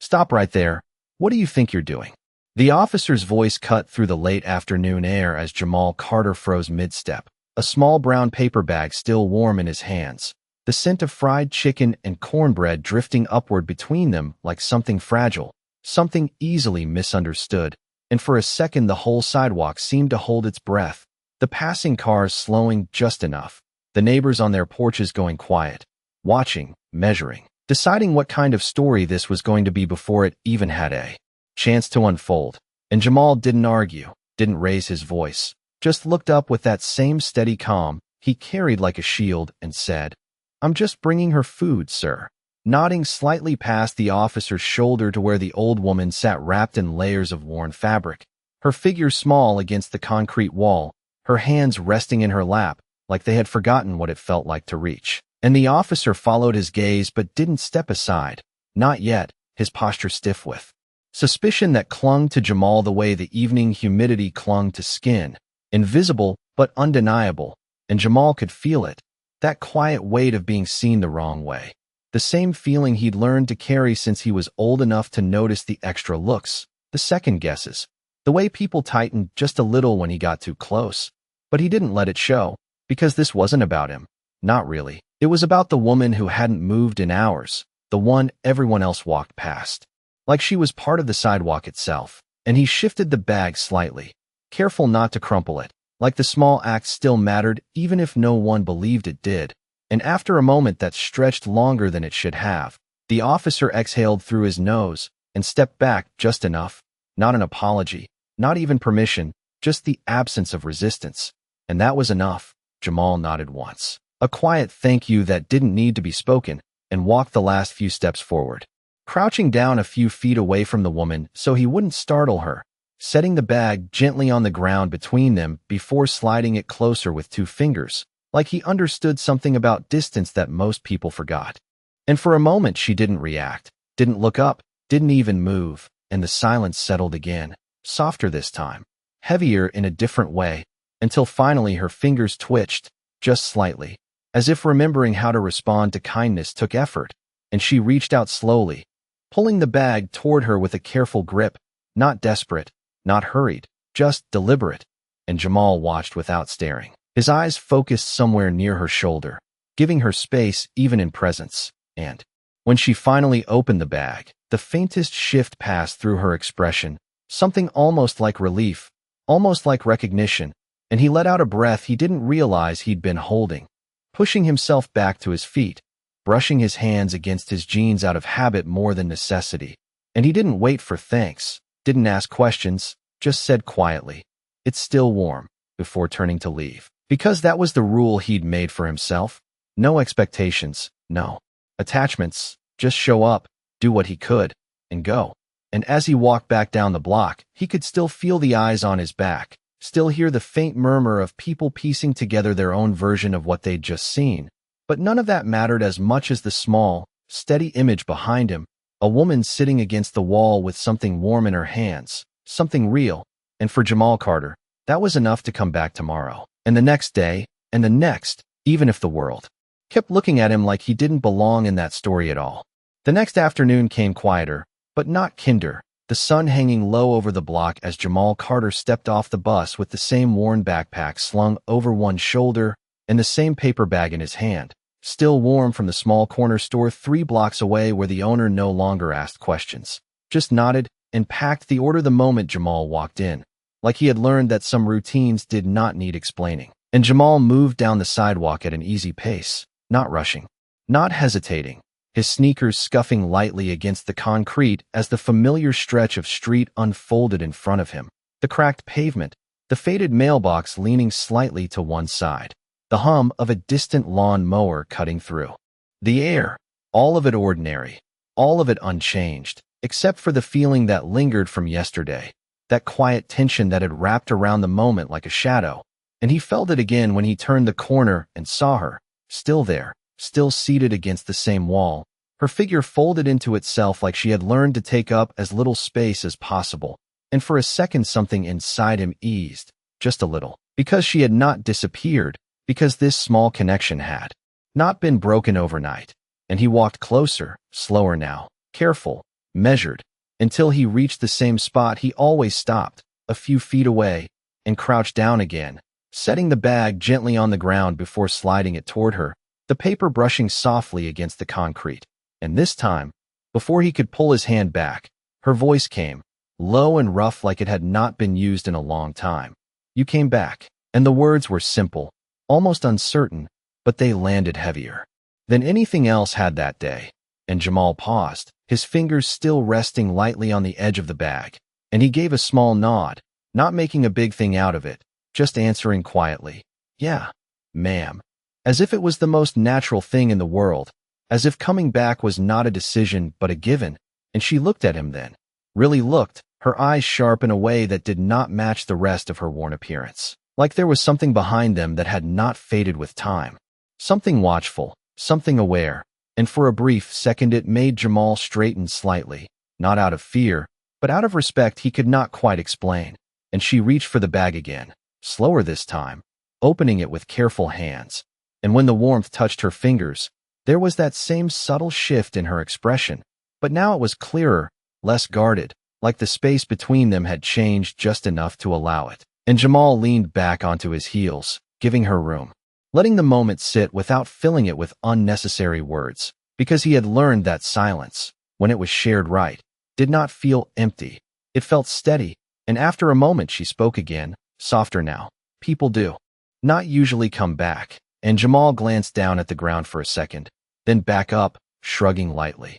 Stop right there. What do you think you're doing?" The officer's voice cut through the late afternoon air as Jamal Carter froze mid-step, a small brown paper bag still warm in his hands, the scent of fried chicken and cornbread drifting upward between them like something fragile, something easily misunderstood. And for a second the whole sidewalk seemed to hold its breath, the passing cars slowing just enough, the neighbors on their porches going quiet, watching, measuring, deciding what kind of story this was going to be before it even had a chance to unfold. And Jamal didn't argue, didn't raise his voice, just looked up with that same steady calm he carried like a shield and said, "I'm just bringing her food, sir," nodding slightly past the officer's shoulder to where the old woman sat wrapped in layers of worn fabric, her figure small against the concrete wall, her hands resting in her lap like they had forgotten what it felt like to reach. And the officer followed his gaze but didn't step aside, not yet, his posture stiff with suspicion that clung to Jamal the way the evening humidity clung to skin, invisible but undeniable, and Jamal could feel it, that quiet weight of being seen the wrong way. The same feeling he'd learned to carry since he was old enough to notice the extra looks, the second guesses, the way people tightened just a little when he got too close. But he didn't let it show, because this wasn't about him. Not really. It was about the woman who hadn't moved in hours, the one everyone else walked past, like she was part of the sidewalk itself. And he shifted the bag slightly, careful not to crumple it, like the small act still mattered even if no one believed it did. And after a moment that stretched longer than it should have, the officer exhaled through his nose and stepped back just enough, not an apology, not even permission, just the absence of resistance. And that was enough. Jamal nodded once, a quiet thank you that didn't need to be spoken, and walked the last few steps forward, crouching down a few feet away from the woman so he wouldn't startle her, setting the bag gently on the ground between them before sliding it closer with 2 fingers, like he understood something about distance that most people forgot. And for a moment she didn't react, didn't look up, didn't even move, and the silence settled again, softer this time, heavier in a different way, until finally her fingers twitched, just slightly, as if remembering how to respond to kindness took effort, and she reached out slowly, pulling the bag toward her with a careful grip, not desperate, not hurried, just deliberate. And Jamal watched without staring, his eyes focused somewhere near her shoulder, giving her space even in presence. And when she finally opened the bag, the faintest shift passed through her expression, something almost like relief, almost like recognition, and he let out a breath he didn't realize he'd been holding, pushing himself back to his feet, brushing his hands against his jeans out of habit more than necessity. And he didn't wait for thanks, didn't ask questions, just said quietly, "It's still warm," before turning to leave. Because that was the rule he'd made for himself. No expectations, no attachments, just show up, do what he could, and go. And as he walked back down the block, he could still feel the eyes on his back, still hear the faint murmur of people piecing together their own version of what they'd just seen. But none of that mattered as much as the small, steady image behind him, a woman sitting against the wall with something warm in her hands, something real. And for Jamal Carter, that was enough to come back tomorrow, and the next day, and the next, even if the world kept looking at him like he didn't belong in that story at all. The next afternoon came quieter, but not kinder, the sun hanging low over the block as Jamal Carter stepped off the bus with the same worn backpack slung over one shoulder and the same paper bag in his hand, still warm from the small corner store 3 blocks away where the owner no longer asked questions, just nodded and packed the order the moment Jamal walked in, like he had learned that some routines did not need explaining. And Jamal moved down the sidewalk at an easy pace, not rushing, not hesitating, his sneakers scuffing lightly against the concrete as the familiar stretch of street unfolded in front of him, the cracked pavement, the faded mailbox leaning slightly to one side, the hum of a distant lawn mower cutting through the air, all of it ordinary, all of it unchanged, except for the feeling that lingered from yesterday, that quiet tension that had wrapped around the moment like a shadow. And he felt it again when he turned the corner and saw her, still there, still seated against the same wall, her figure folded into itself like she had learned to take up as little space as possible. And for a second something inside him eased, just a little, because she had not disappeared, because this small connection had not been broken overnight. And he walked closer, slower now, careful, measured, until he reached the same spot he always stopped, a few feet away, and crouched down again, setting the bag gently on the ground before sliding it toward her, the paper brushing softly against the concrete. And this time, before he could pull his hand back, her voice came, low and rough like it had not been used in a long time. "You came back." And the words were simple, almost uncertain, but they landed heavier than anything else had that day. And Jamal paused, his fingers still resting lightly on the edge of the bag, and he gave a small nod, not making a big thing out of it, just answering quietly, "Yeah, ma'am," as if it was the most natural thing in the world, as if coming back was not a decision but a given. And she looked at him then, really looked, her eyes sharp in a way that did not match the rest of her worn appearance, like there was something behind them that had not faded with time, something watchful, something aware. And for a brief second it made Jamal straighten slightly, not out of fear, but out of respect he could not quite explain. And she reached for the bag again, slower this time, opening it with careful hands. And when the warmth touched her fingers, there was that same subtle shift in her expression, but now it was clearer, less guarded, like the space between them had changed just enough to allow it. And Jamal leaned back onto his heels, giving her room, letting the moment sit without filling it with unnecessary words, because he had learned that silence, when it was shared right, did not feel empty. It felt steady, and after a moment she spoke again, softer now. "People do not usually come back." And Jamal glanced down at the ground for a second, then back up, shrugging lightly.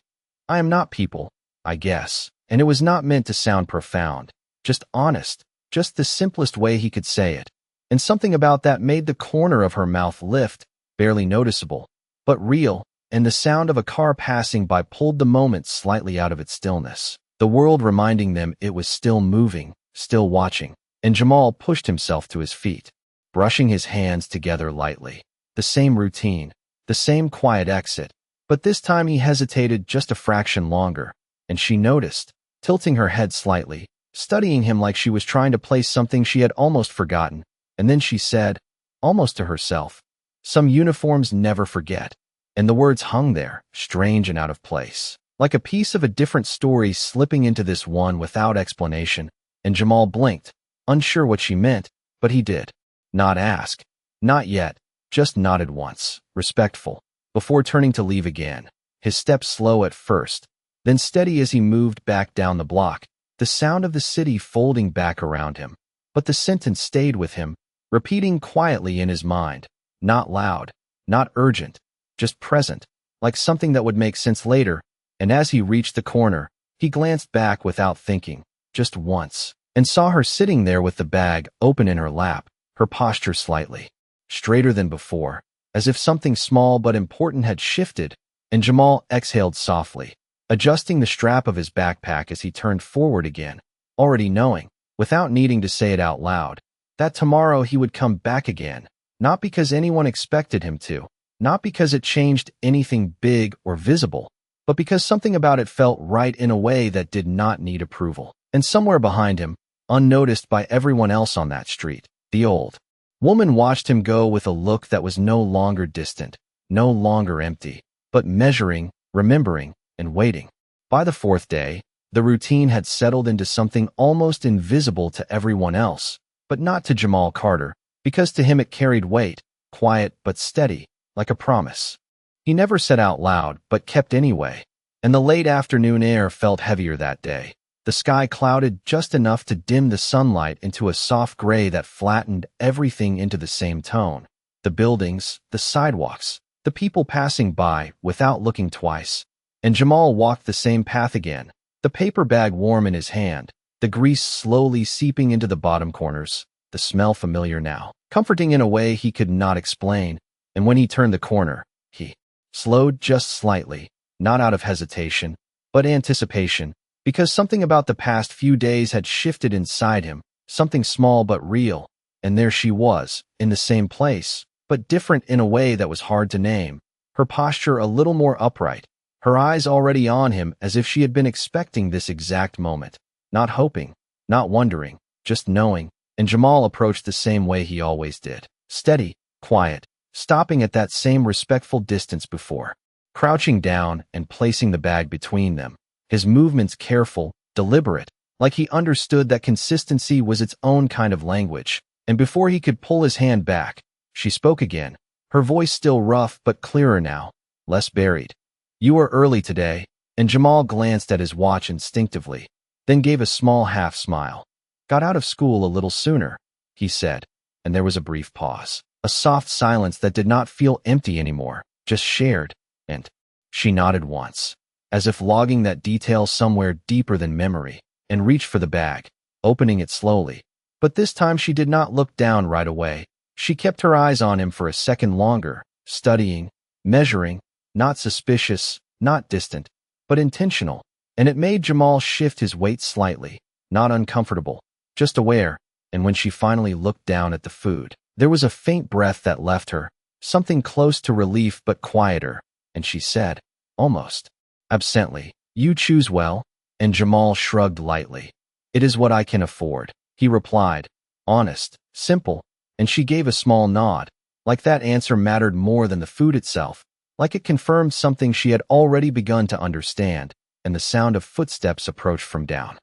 "I am not people, I guess." And it was not meant to sound profound, just honest, just the simplest way he could say it. And something about that made the corner of her mouth lift, barely noticeable, but real, and the sound of a car passing by pulled the moment slightly out of its stillness, the world reminding them it was still moving, still watching. And Jamal pushed himself to his feet, brushing his hands together lightly. The same routine, the same quiet exit, but this time he hesitated just a fraction longer, and she noticed, tilting her head slightly, studying him like she was trying to place something she had almost forgotten. And then she said, almost to herself, "Some uniforms never forget." And the words hung there, strange and out of place, like a piece of a different story slipping into this one without explanation. And Jamal blinked, unsure what she meant, but he did not ask. Not yet, just nodded once, respectful, before turning to leave again, his steps slow at first, then steady as he moved back down the block, the sound of the city folding back around him. But the sentence stayed with him, repeating quietly in his mind, not loud, not urgent, just present, like something that would make sense later. And as he reached the corner, he glanced back without thinking, just once, and saw her sitting there with the bag open in her lap, her posture slightly straighter than before, as if something small but important had shifted. And Jamal exhaled softly, adjusting the strap of his backpack as he turned forward again, already knowing, without needing to say it out loud, that tomorrow he would come back again, not because anyone expected him to, not because it changed anything big or visible, but because something about it felt right in a way that did not need approval. And somewhere behind him, unnoticed by everyone else on that street, the old woman watched him go with a look that was no longer distant, no longer empty, but measuring, remembering, and waiting. By the fourth day, the routine had settled into something almost invisible to everyone else, but not to Jamal Carter, because to him it carried weight, quiet but steady, like a promise. He never said out loud, but kept anyway. And the late afternoon air felt heavier that day. The sky clouded just enough to dim the sunlight into a soft gray that flattened everything into the same tone. The buildings, the sidewalks, the people passing by without looking twice. And Jamal walked the same path again, the paper bag warm in his hand, the grease slowly seeping into the bottom corners, the smell familiar now, comforting in a way he could not explain. And when he turned the corner, he slowed just slightly, not out of hesitation, but anticipation, because something about the past few days had shifted inside him, something small but real. And there she was, in the same place, but different in a way that was hard to name, her posture a little more upright, her eyes already on him as if she had been expecting this exact moment, not hoping, not wondering, just knowing. And Jamal approached the same way he always did, steady, quiet, stopping at that same respectful distance before, crouching down and placing the bag between them, his movements careful, deliberate, like he understood that consistency was its own kind of language. And before he could pull his hand back, she spoke again, her voice still rough but clearer now, less buried. "You were early today," and Jamal glanced at his watch instinctively, then gave a small half-smile. "Got out of school a little sooner," he said, and there was a brief pause, a soft silence that did not feel empty anymore, just shared, and she nodded once, as if logging that detail somewhere deeper than memory, and reached for the bag, opening it slowly. But this time she did not look down right away. She kept her eyes on him for a second longer, studying, measuring, not suspicious, not distant, but intentional, and it made Jamal shift his weight slightly, not uncomfortable, just aware. And when she finally looked down at the food, there was a faint breath that left her, something close to relief but quieter, and she said, almost absently, "You choose well," and Jamal shrugged lightly. "It is what I can afford," he replied, honest, simple, and she gave a small nod, like that answer mattered more than the food itself, like it confirmed something she had already begun to understand. And the sound of footsteps approached from down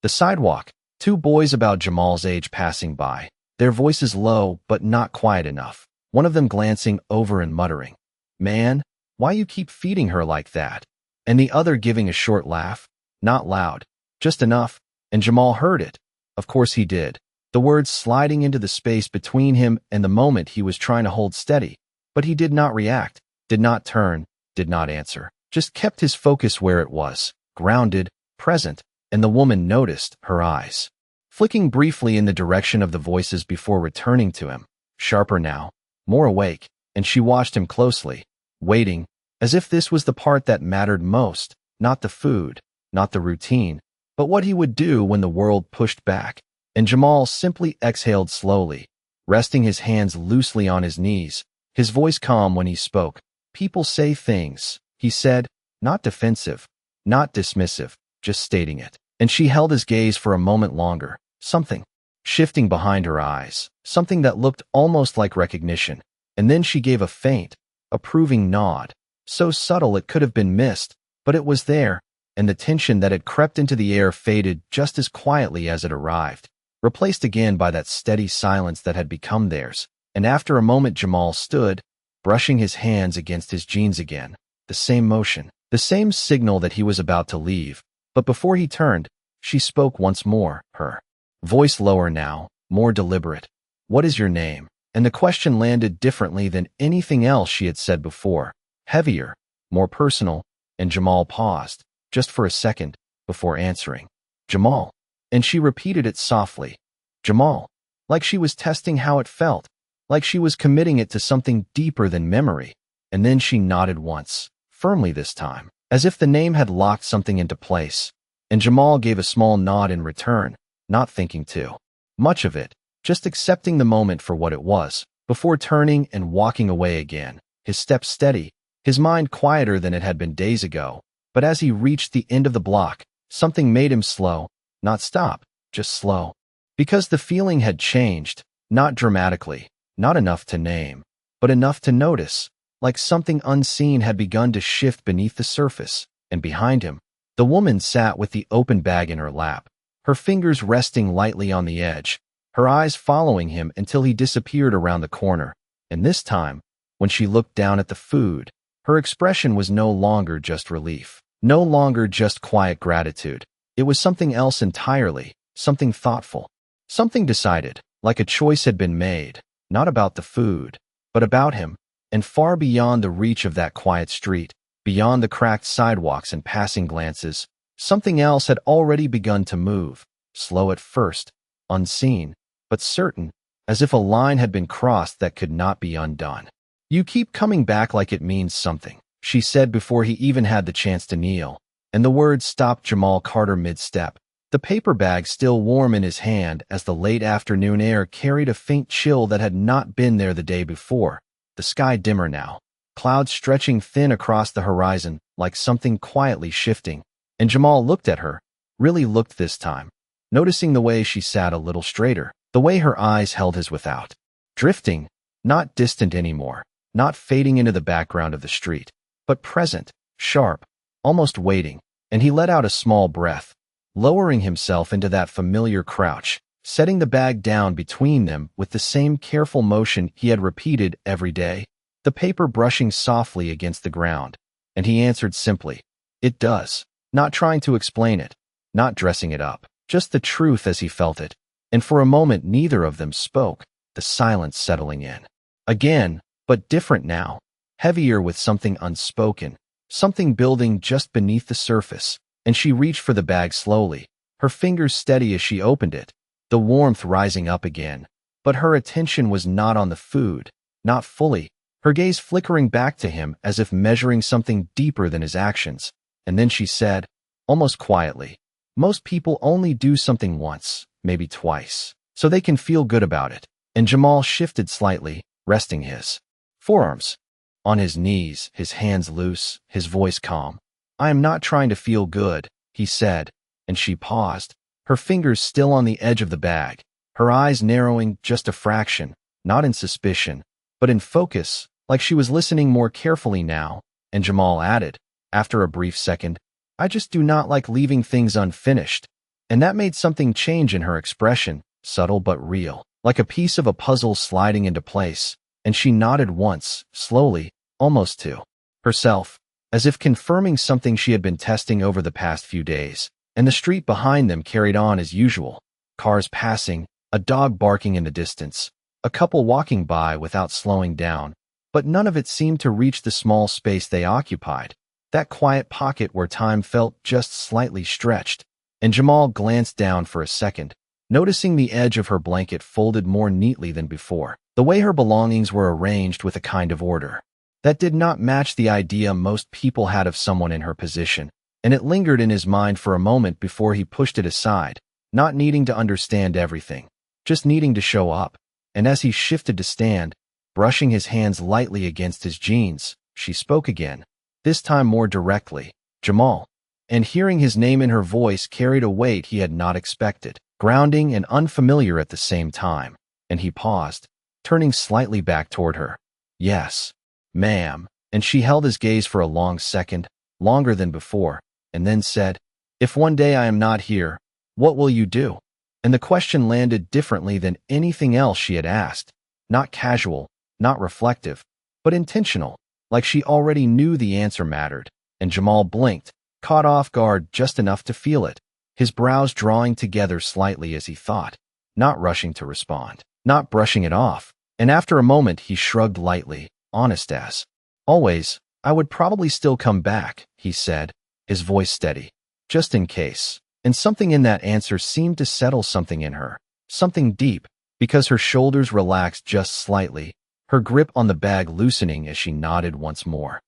the sidewalk, two boys about Jamal's age passing by, their voices low but not quiet enough, one of them glancing over and muttering, "Man, why you keep feeding her like that?" And the other giving a short laugh, not loud, just enough, and Jamal heard it. Of course he did, the words sliding into the space between him and the moment he was trying to hold steady, but he did not react, did not turn, did not answer, just kept his focus where it was, grounded, present, and the woman noticed her eyes, flicking briefly in the direction of the voices before returning to him, sharper now, more awake, and she watched him closely, waiting, as if this was the part that mattered most, not the food, not the routine, but what he would do when the world pushed back. And Jamal simply exhaled slowly, resting his hands loosely on his knees, his voice calm when he spoke. "People say things," he said, not defensive, not dismissive, just stating it. And she held his gaze for a moment longer, something shifting behind her eyes, something that looked almost like recognition. And then she gave a faint, approving nod, so subtle it could have been missed, but it was there, and the tension that had crept into the air faded just as quietly as it arrived, replaced again by that steady silence that had become theirs. And after a moment Jamal stood, brushing his hands against his jeans again, the same motion, the same signal that he was about to leave. But before he turned, she spoke once more, her voice lower now, more deliberate. "What is your name?" And the question landed differently than anything else she had said before, heavier, more personal, and Jamal paused, just for a second, before answering. "Jamal." And she repeated it softly. "Jamal." Like she was testing how it felt, like she was committing it to something deeper than memory. And then she nodded once, firmly this time, as if the name had locked something into place. And Jamal gave a small nod in return, not thinking too much of it, just accepting the moment for what it was, before turning and walking away again, his steps steady, his mind quieter than it had been days ago. But as he reached the end of the block, something made him slow, not stop, just slow. Because the feeling had changed, not dramatically, not enough to name, but enough to notice, like something unseen had begun to shift beneath the surface. And behind him, the woman sat with the open bag in her lap, her fingers resting lightly on the edge, her eyes following him until he disappeared around the corner. And this time, when she looked down at the food, her expression was no longer just relief, no longer just quiet gratitude. It was something else entirely, something thoughtful, something decided, like a choice had been made, not about the food, but about him, and far beyond the reach of that quiet street, beyond the cracked sidewalks and passing glances, something else had already begun to move, slow at first, unseen, but certain, as if a line had been crossed that could not be undone. "You keep coming back like it means something," she said before he even had the chance to kneel. And the words stopped Jamal Carter mid-step, the paper bag still warm in his hand as the late afternoon air carried a faint chill that had not been there the day before, the sky dimmer now, clouds stretching thin across the horizon like something quietly shifting. And Jamal looked at her, really looked this time, noticing the way she sat a little straighter, the way her eyes held his without drifting, not distant anymore, not fading into the background of the street, but present, sharp, almost waiting. and he let out a small breath, lowering himself into that familiar crouch, setting the bag down between them with the same careful motion he had repeated every day, the paper brushing softly against the ground. And he answered simply, "It does," not trying to explain it, not dressing it up, just the truth as he felt it. And for a moment neither of them spoke, the silence settling in. Again, but different now, heavier with something unspoken, something building just beneath the surface, and she reached for the bag slowly, her fingers steady as she opened it, the warmth rising up again. But her attention was not on the food, not fully, her gaze flickering back to him as if measuring something deeper than his actions. And then she said, almost quietly, "Most people only do something once, maybe twice, so they can feel good about it." And Jamal shifted slightly, resting his forearms on his knees, his hands loose, his voice calm. "I am not trying to feel good," he said, and she paused, her fingers still on the edge of the bag, her eyes narrowing just a fraction, not in suspicion, but in focus, like she was listening more carefully now. And Jamal added, after a brief second, "I just do not like leaving things unfinished." And that made something change in her expression, subtle but real, like a piece of a puzzle sliding into place. And she nodded once, slowly, almost to herself, as if confirming something she had been testing over the past few days. And the street behind them carried on as usual, cars passing, a dog barking in the distance, a couple walking by without slowing down, but none of it seemed to reach the small space they occupied, that quiet pocket where time felt just slightly stretched. And Jamal glanced down for a second, noticing the edge of her blanket folded more neatly than before, the way her belongings were arranged with a kind of order that did not match the idea most people had of someone in her position. And it lingered in his mind for a moment before he pushed it aside, not needing to understand everything, just needing to show up. And as he shifted to stand, brushing his hands lightly against his jeans, she spoke again, this time more directly, "Jamal." And hearing his name in her voice carried a weight he had not expected, grounding and unfamiliar at the same time. And he paused, turning slightly back toward her. "Yes, ma'am." And she held his gaze for a long second, longer than before, and then said, "If one day I am not here, what will you do?" And the question landed differently than anything else she had asked, not casual, not reflective, but intentional, like she already knew the answer mattered. And Jamal blinked, caught off guard just enough to feel it, his brows drawing together slightly as he thought, not rushing to respond, not brushing it off. And after a moment he shrugged lightly, honest as always. "I would probably still come back," he said, his voice steady, "just in case." And something in that answer seemed to settle something in her, something deep, because her shoulders relaxed just slightly, her grip on the bag loosening as she nodded once more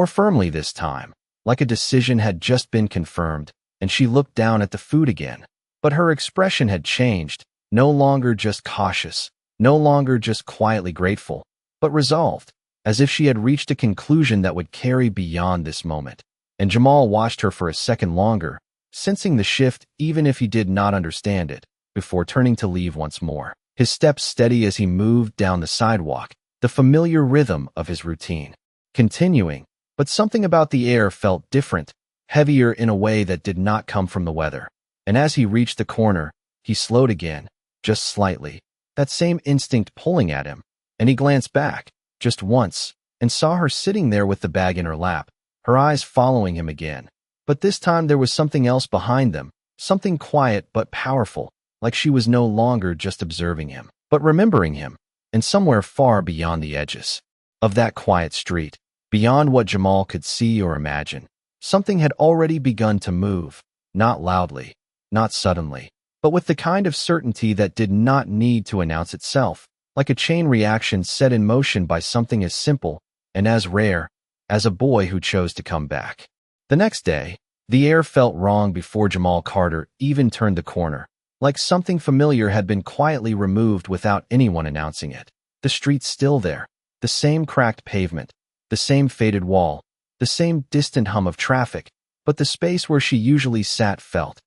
firmly this time, like a decision had just been confirmed. And she looked down at the food again, but her expression had changed, no longer just cautious, no longer just quietly grateful, but resolved, as if she had reached a conclusion that would carry beyond this moment. And Jamal watched her for a second longer, sensing the shift even if he did not understand it, before turning to leave once more, his steps steady as he moved down the sidewalk, the familiar rhythm of his routine continuing. But something about the air felt different, heavier in a way that did not come from the weather. And as he reached the corner, he slowed again, just slightly, that same instinct pulling at him. And he glanced back, just once, and saw her sitting there with the bag in her lap, her eyes following him again. But this time there was something else behind them, something quiet but powerful, like she was no longer just observing him, but remembering him. And somewhere far beyond the edges of that quiet street, beyond what Jamal could see or imagine, something had already begun to move, not loudly, not suddenly, but with the kind of certainty that did not need to announce itself, like a chain reaction set in motion by something as simple and as rare as a boy who chose to come back. The next day, the air felt wrong before Jamal Carter even turned the corner, like something familiar had been quietly removed without anyone announcing it. The street still there, the same cracked pavement, the same faded wall, the same distant hum of traffic, but the space where she usually sat felt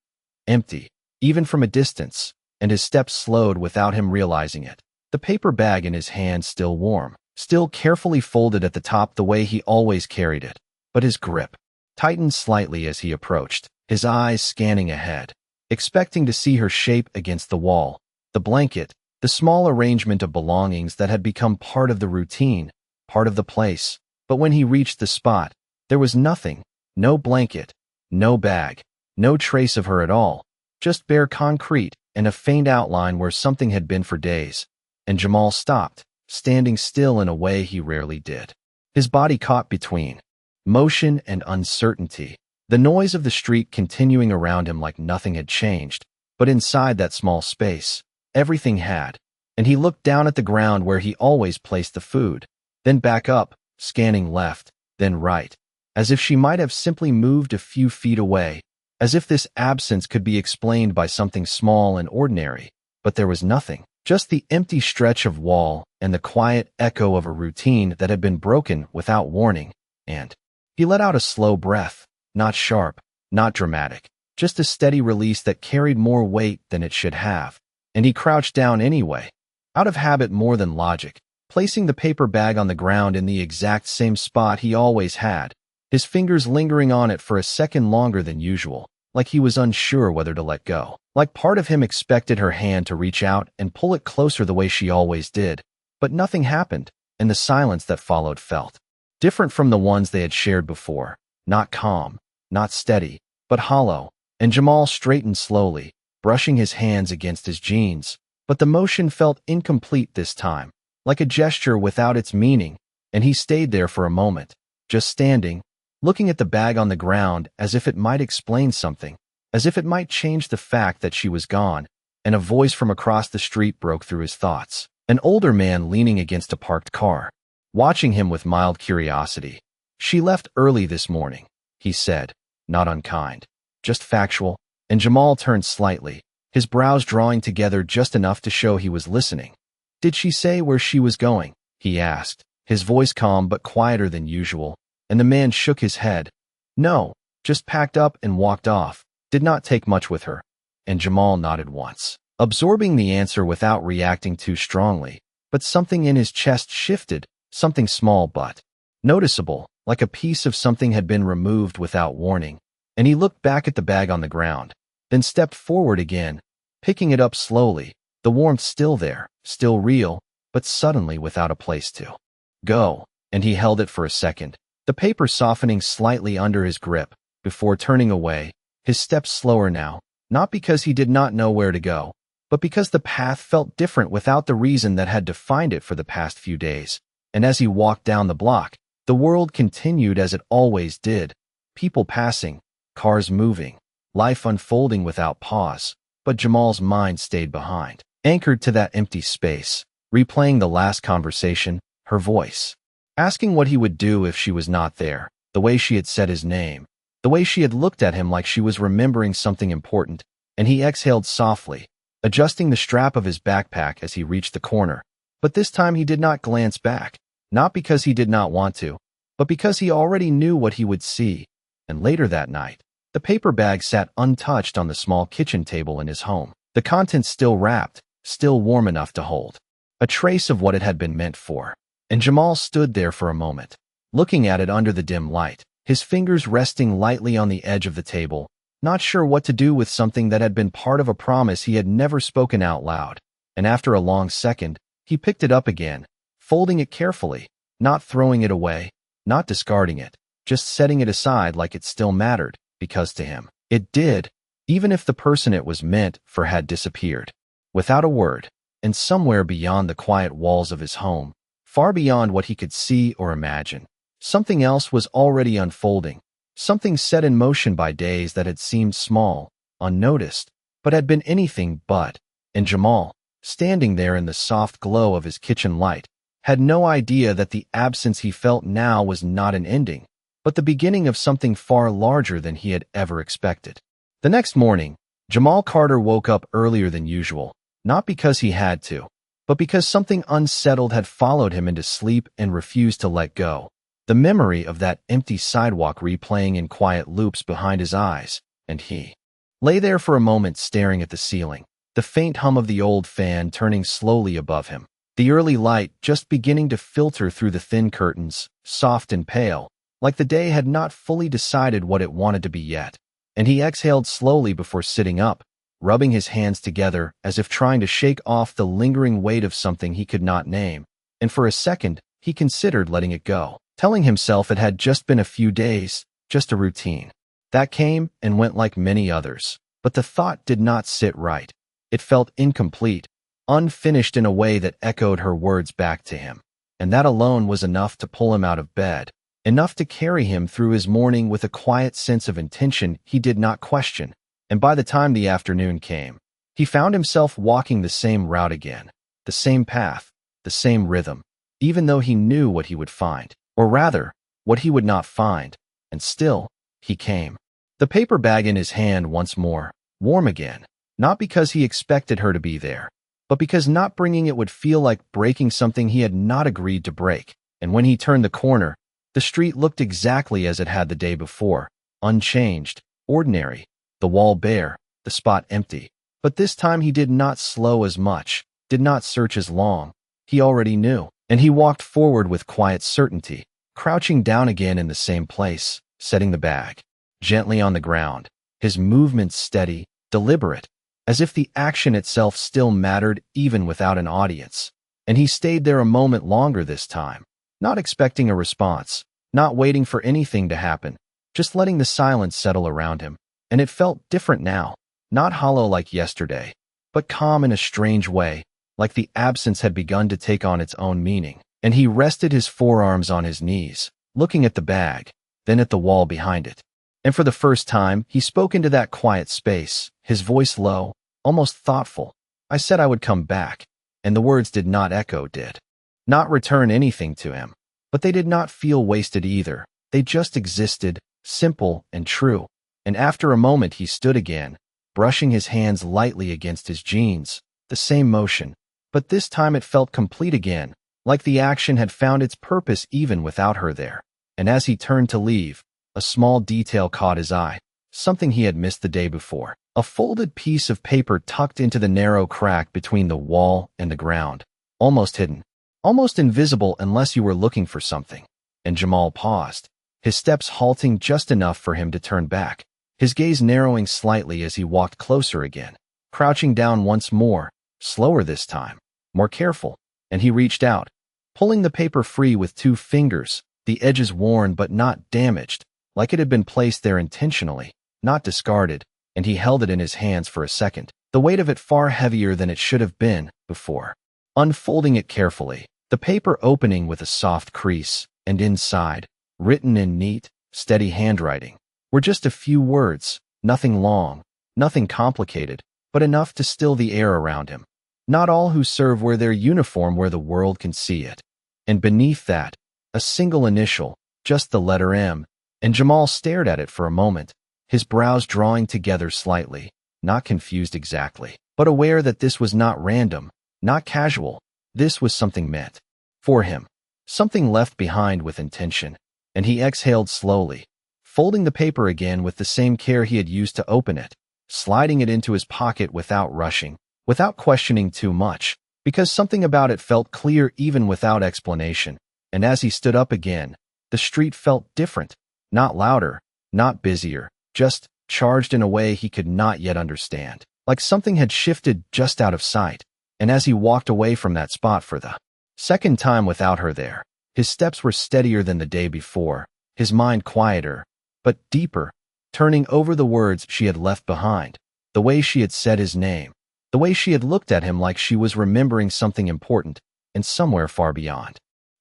empty, even from a distance, and his steps slowed without him realizing it. The paper bag in his hand still warm, still carefully folded at the top the way he always carried it, but his grip tightened slightly as he approached, his eyes scanning ahead, expecting to see her shape against the wall, the blanket, the small arrangement of belongings that had become part of the routine, part of the place. But when he reached the spot, there was nothing, no blanket, no bag, no trace of her at all, just bare concrete and a faint outline where something had been for days. And Jamal stopped, standing still in a way he rarely did. His body caught between motion and uncertainty, the noise of the street continuing around him like nothing had changed, but inside that small space, everything had. And he looked down at the ground where he always placed the food, then back up, scanning left, then right, as if she might have simply moved a few feet away, as if this absence could be explained by something small and ordinary. But there was nothing, just the empty stretch of wall and the quiet echo of a routine that had been broken without warning. And he let out a slow breath, not sharp, not dramatic, just a steady release that carried more weight than it should have. And he crouched down anyway, out of habit more than logic, placing the paper bag on the ground in the exact same spot he always had, his fingers lingering on it for a second longer than usual, like he was unsure whether to let go. Like part of him expected her hand to reach out and pull it closer the way she always did. But nothing happened, and the silence that followed felt different from the ones they had shared before. Not calm, not steady, but hollow. And Jamal straightened slowly, brushing his hands against his jeans. But the motion felt incomplete this time, like a gesture without its meaning, and he stayed there for a moment, just standing, looking at the bag on the ground as if it might explain something, as if it might change the fact that she was gone. And a voice from across the street broke through his thoughts. An older man leaning against a parked car, watching him with mild curiosity. "She left early this morning," he said, not unkind, just factual. And Jamal turned slightly, his brows drawing together just enough to show he was listening. "Did she say where she was going?" he asked, his voice calm but quieter than usual. And the man shook his head. "No, just packed up and walked off. Did not take much with her." And Jamal nodded once, absorbing the answer without reacting too strongly. But something in his chest shifted, something small but noticeable, like a piece of something had been removed without warning. And he looked back at the bag on the ground, then stepped forward again, picking it up slowly, the warmth still there, still real, but suddenly without a place to go. And he held it for a second, the paper softening slightly under his grip, before turning away, his steps slower now, not because he did not know where to go, but because the path felt different without the reason that had defined it for the past few days. And as he walked down the block, the world continued as it always did, people passing, cars moving, life unfolding without pause. But Jamal's mind stayed behind, anchored to that empty space, replaying the last conversation, her voice, asking what he would do if she was not there, the way she had said his name, the way she had looked at him like she was remembering something important. And he exhaled softly, adjusting the strap of his backpack as he reached the corner. But this time he did not glance back, not because he did not want to, but because he already knew what he would see. And later that night, the paper bag sat untouched on the small kitchen table in his home, the contents still wrapped, still warm enough to hold a trace of what it had been meant for. And Jamal stood there for a moment, looking at it under the dim light, his fingers resting lightly on the edge of the table, not sure what to do with something that had been part of a promise he had never spoken out loud. And after a long second, he picked it up again, folding it carefully, not throwing it away, not discarding it, just setting it aside like it still mattered, because to him, it did, even if the person it was meant for had disappeared. Without a word, and somewhere beyond the quiet walls of his home, far beyond what he could see or imagine, something else was already unfolding, something set in motion by days that had seemed small, unnoticed, but had been anything but. And Jamal, standing there in the soft glow of his kitchen light, had no idea that the absence he felt now was not an ending, but the beginning of something far larger than he had ever expected. The next morning, Jamal Carter woke up earlier than usual, not because he had to, but because something unsettled had followed him into sleep and refused to let go. The memory of that empty sidewalk replaying in quiet loops behind his eyes, and he lay there for a moment staring at the ceiling, the faint hum of the old fan turning slowly above him, the early light just beginning to filter through the thin curtains, soft and pale, like the day had not fully decided what it wanted to be yet. And he exhaled slowly before sitting up, rubbing his hands together as if trying to shake off the lingering weight of something he could not name. And for a second, he considered letting it go, telling himself it had just been a few days, just a routine. That came and went like many others, but the thought did not sit right. It felt incomplete, unfinished in a way that echoed her words back to him. And that alone was enough to pull him out of bed, enough to carry him through his morning with a quiet sense of intention he did not question. And by the time the afternoon came, he found himself walking the same route again, the same path, the same rhythm, even though he knew what he would find, or rather, what he would not find. And still, he came. The paper bag in his hand once more, warm again, not because he expected her to be there, but because not bringing it would feel like breaking something he had not agreed to break. And when he turned the corner, the street looked exactly as it had the day before, unchanged, ordinary, the wall bare, the spot empty. But this time he did not slow as much, did not search as long. He already knew, and he walked forward with quiet certainty, crouching down again in the same place, setting the bag gently on the ground, his movements steady, deliberate, as if the action itself still mattered even without an audience. And he stayed there a moment longer this time, not expecting a response, not waiting for anything to happen, just letting the silence settle around him. And it felt different now, not hollow like yesterday, but calm in a strange way, like the absence had begun to take on its own meaning. And he rested his forearms on his knees, looking at the bag, then at the wall behind it. And for the first time, he spoke into that quiet space, his voice low, almost thoughtful. I said I would come back, and the words did not echo, did not return anything to him. But they did not feel wasted either. They just existed, simple and true. And after a moment he stood again, brushing his hands lightly against his jeans, the same motion. But this time it felt complete again, like the action had found its purpose even without her there. And as he turned to leave, a small detail caught his eye, something he had missed the day before. A folded piece of paper tucked into the narrow crack between the wall and the ground, almost hidden, almost invisible unless you were looking for something. And Jamal paused, his steps halting just enough for him to turn back, his gaze narrowing slightly as he walked closer again, crouching down once more, slower this time, more careful. And he reached out, pulling the paper free with 2 fingers, the edges worn but not damaged, like it had been placed there intentionally, not discarded. And he held it in his hands for a second, the weight of it far heavier than it should have been before. Unfolding it carefully, the paper opening with a soft crease, and inside, written in neat, steady handwriting, were just a few words, nothing long, nothing complicated, but enough to still the air around him. Not all who serve wear their uniform where the world can see it. And beneath that, a single initial, just the letter M, and Jamal stared at it for a moment, his brows drawing together slightly, not confused exactly, but aware that this was not random, not casual. This was something meant for him, something left behind with intention. And he exhaled slowly, folding the paper again with the same care he had used to open it, sliding it into his pocket without rushing, without questioning too much, because something about it felt clear even without explanation. And as he stood up again, the street felt different, not louder, not busier, just charged in a way he could not yet understand, like something had shifted just out of sight. And as he walked away from that spot for the second time without her there, his steps were steadier than the day before, his mind quieter, but deeper, turning over the words she had left behind, the way she had said his name, the way she had looked at him like she was remembering something important, and somewhere far beyond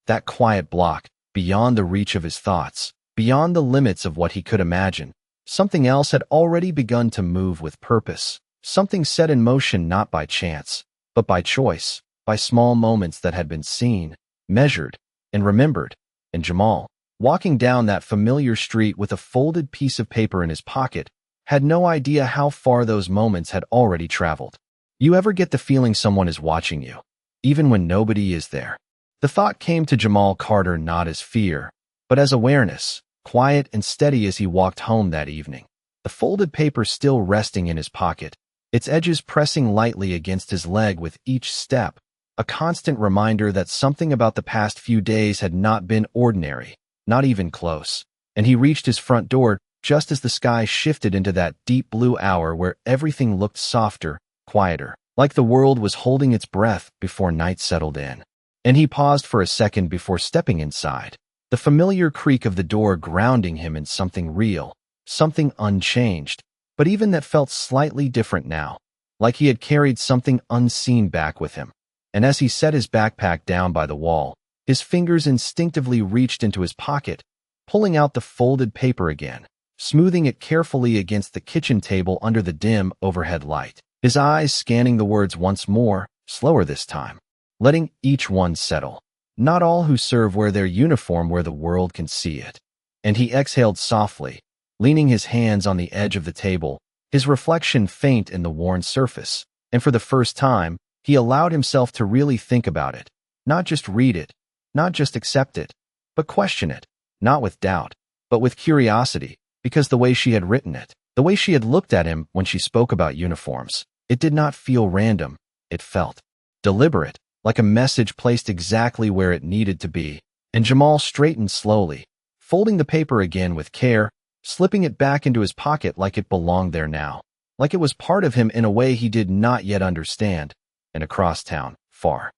that quiet block, beyond the reach of his thoughts, beyond the limits of what he could imagine, something else had already begun to move with purpose, something set in motion not by chance, but by choice, by small moments that had been seen, measured, and remembered. And Jamal, walking down that familiar street with a folded piece of paper in his pocket, had no idea how far those moments had already traveled. You ever get the feeling someone is watching you, even when nobody is there? The thought came to Jamal Carter not as fear, but as awareness, quiet and steady as he walked home that evening, the folded paper still resting in his pocket, its edges pressing lightly against his leg with each step, a constant reminder that something about the past few days had not been ordinary, not even close. And he reached his front door just as the sky shifted into that deep blue hour where everything looked softer, quieter, like the world was holding its breath before night settled in. And he paused for a second before stepping inside, the familiar creak of the door grounding him in something real, something unchanged, but even that felt slightly different now, like he had carried something unseen back with him. And as he set his backpack down by the wall, his fingers instinctively reached into his pocket, pulling out the folded paper again, smoothing it carefully against the kitchen table under the dim overhead light, his eyes scanning the words once more, slower this time, letting each one settle. Not all who serve wear their uniform where the world can see it. And he exhaled softly, leaning his hands on the edge of the table, his reflection faint in the worn surface. And for the first time, he allowed himself to really think about it, not just read it, not just accept it, but question it, not with doubt, but with curiosity, because the way she had written it, the way she had looked at him when she spoke about uniforms, it did not feel random, it felt deliberate, like a message placed exactly where it needed to be. And Jamal straightened slowly, folding the paper again with care, slipping it back into his pocket like it belonged there now, like it was part of him in a way he did not yet understand. And across town, far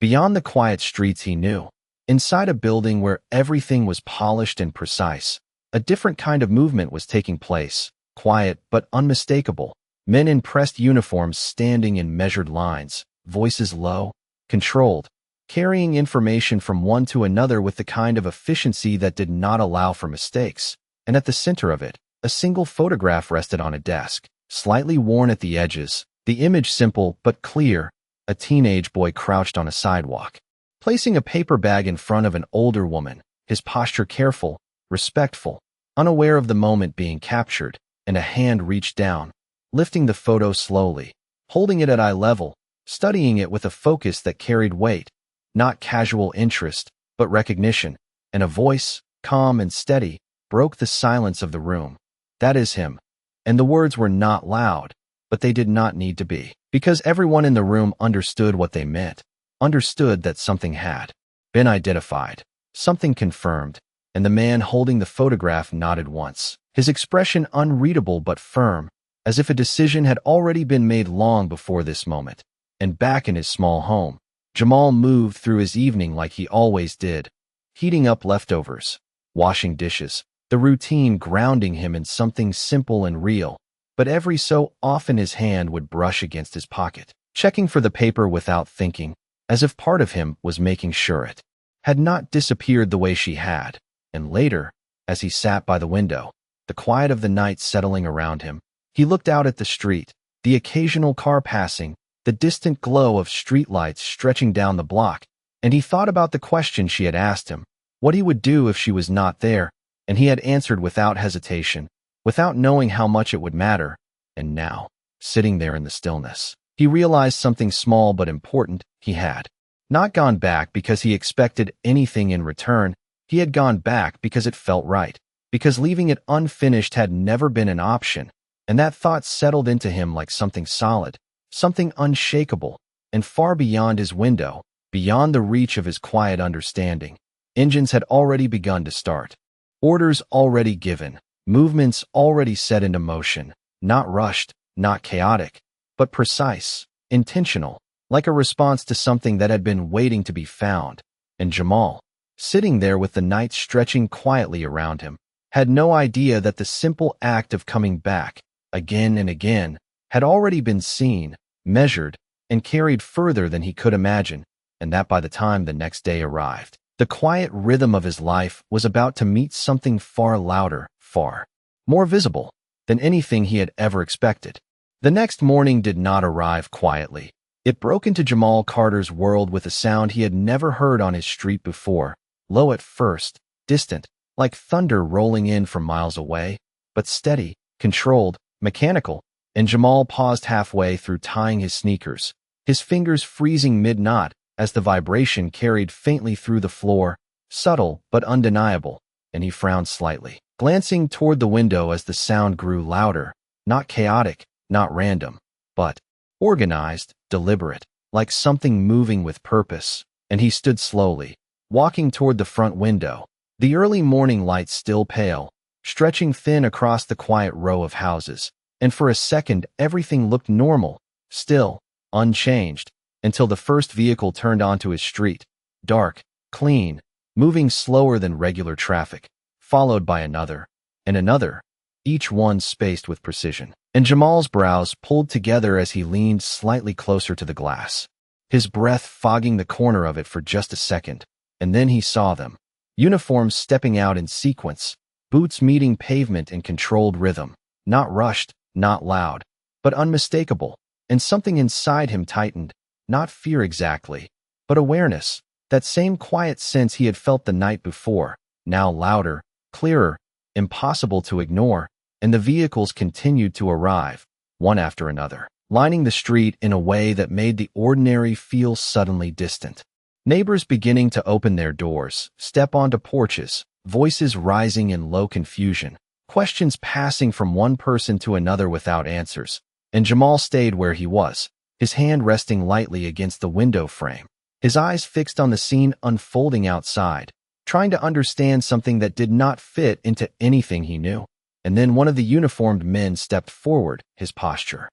beyond the quiet streets he knew, inside a building where everything was polished and precise, a different kind of movement was taking place, quiet but unmistakable. Men in pressed uniforms standing in measured lines, voices low, controlled, carrying information from one to another with the kind of efficiency that did not allow for mistakes. And at the center of it, a single photograph rested on a desk, slightly worn at the edges, the image simple but clear, a teenage boy crouched on a sidewalk, placing a paper bag in front of an older woman, his posture careful, respectful, unaware of the moment being captured, and a hand reached down, lifting the photo slowly, holding it at eye level, studying it with a focus that carried weight, not casual interest, but recognition, and a voice, calm and steady, broke the silence of the room. "That is him." And the words were not loud, but they did not need to be, because everyone in the room understood what they meant, understood that something had been identified, something confirmed, and the man holding the photograph nodded once, his expression unreadable but firm, as if a decision had already been made long before this moment. And back in his small home, Jamal moved through his evening like he always did, heating up leftovers, washing dishes, the routine grounding him in something simple and real. But every so often his hand would brush against his pocket, checking for the paper without thinking, as if part of him was making sure it had not disappeared the way she had. And later, as he sat by the window, the quiet of the night settling around him, he looked out at the street, the occasional car passing, the distant glow of streetlights stretching down the block, and he thought about the question she had asked him, what he would do if she was not there, and he had answered without hesitation, without knowing how much it would matter. And now, sitting there in the stillness, he realized something small but important. He had not gone back because he expected anything in return. He had gone back because it felt right, because leaving it unfinished had never been an option. And that thought settled into him like something solid, something unshakable, and far beyond his window, beyond the reach of his quiet understanding. Engines had already begun to start, orders already given, movements already set into motion, not rushed, not chaotic, but precise, intentional, like a response to something that had been waiting to be found. And Jamal, sitting there with the night stretching quietly around him, had no idea that the simple act of coming back, again and again, had already been seen, measured, and carried further than he could imagine, and that by the time the next day arrived, the quiet rhythm of his life was about to meet something far louder, far more visible than anything he had ever expected. The next morning did not arrive quietly. It broke into Jamal Carter's world with a sound he had never heard on his street before, low at first, distant, like thunder rolling in from miles away, but steady, controlled, mechanical. And Jamal paused halfway through tying his sneakers, his fingers freezing mid-knot as the vibration carried faintly through the floor, subtle but undeniable, and he frowned slightly, glancing toward the window as the sound grew louder, not chaotic, not random, but organized, deliberate, like something moving with purpose. And he stood slowly, walking toward the front window, The early morning light still pale, stretching thin across the quiet row of houses, and for a second everything looked normal, still, unchanged, until the first vehicle turned onto his street, dark, clean, moving slower than regular traffic, followed by another, and another, each one spaced with precision. And Jamal's brows pulled together as he leaned slightly closer to the glass, his breath fogging the corner of it for just a second, and then he saw them. Uniforms stepping out in sequence, boots meeting pavement in controlled rhythm, not rushed, not loud, but unmistakable, and something inside him tightened, not fear exactly, but awareness, that same quiet sense he had felt the night before, now louder, clearer, impossible to ignore, and the vehicles continued to arrive, one after another, lining the street in a way that made the ordinary feel suddenly distant. Neighbors beginning to open their doors, step onto porches, voices rising in low confusion, questions passing from one person to another without answers, and Jamal stayed where he was, his hand resting lightly against the window frame, his eyes fixed on the scene unfolding outside, trying to understand something that did not fit into anything he knew. And then one of the uniformed men stepped forward, his posture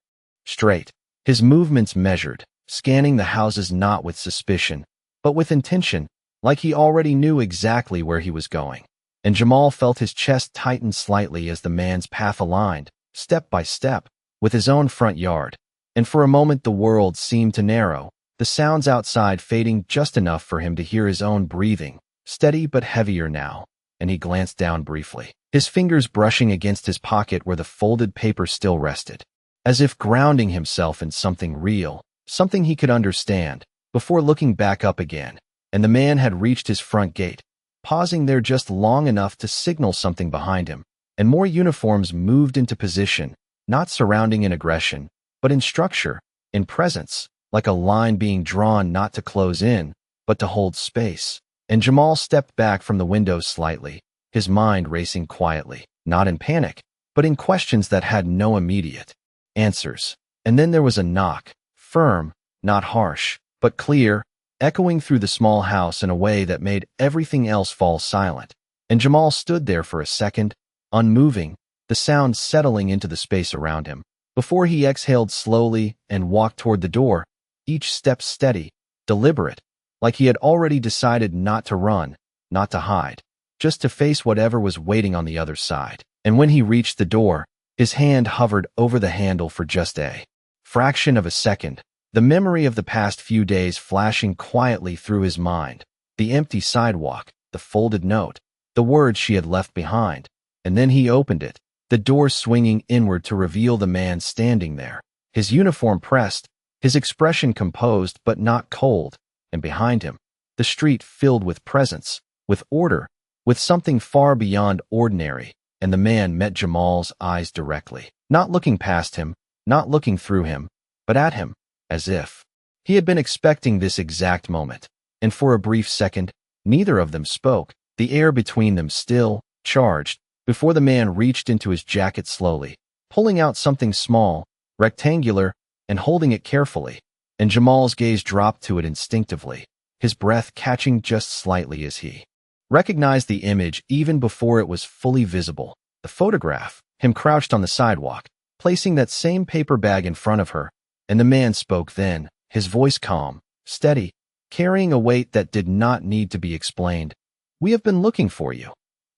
straight, his movements measured, scanning the houses not with suspicion, but with intention, like he already knew exactly where he was going. And Jamal felt his chest tighten slightly as the man's path aligned, step by step, with his own front yard. And for a moment the world seemed to narrow, the sounds outside fading just enough for him to hear his own breathing, steady but heavier now, and he glanced down briefly, his fingers brushing against his pocket where the folded paper still rested, as if grounding himself in something real, something he could understand, before looking back up again. And the man had reached his front gate, pausing there just long enough to signal something behind him, and more uniforms moved into position, not surrounding in aggression, but in structure, in presence, like a line being drawn not to close in, but to hold space. And Jamal stepped back from the window slightly, his mind racing quietly, not in panic, but in questions that had no immediate answers. And then there was a knock, firm, not harsh, but clear, echoing through the small house in a way that made everything else fall silent. And Jamal stood there for a second, unmoving, the sound settling into the space around him, before he exhaled slowly and walked toward the door, each step steady, deliberate, like he had already decided not to run, not to hide, just to face whatever was waiting on the other side. And when he reached the door, his hand hovered over the handle for just a fraction of a second, the memory of the past few days flashing quietly through his mind, the empty sidewalk, the folded note, the words she had left behind. And then he opened it, the door swinging inward to reveal the man standing there, his uniform pressed, his expression composed but not cold, and behind him, the street filled with presence, with order, with something far beyond ordinary. And the man met Jamal's eyes directly, not looking past him, not looking through him, but at him, as if he had been expecting this exact moment. And for a brief second, neither of them spoke, the air between them still, charged, before the man reached into his jacket slowly, pulling out something small, rectangular, and holding it carefully. And Jamal's gaze dropped to it instinctively, his breath catching just slightly as he recognized the image even before it was fully visible. The photograph, him crouched on the sidewalk, placing that same paper bag in front of her. And the man spoke then, his voice calm, steady, carrying a weight that did not need to be explained. "We have been looking for you."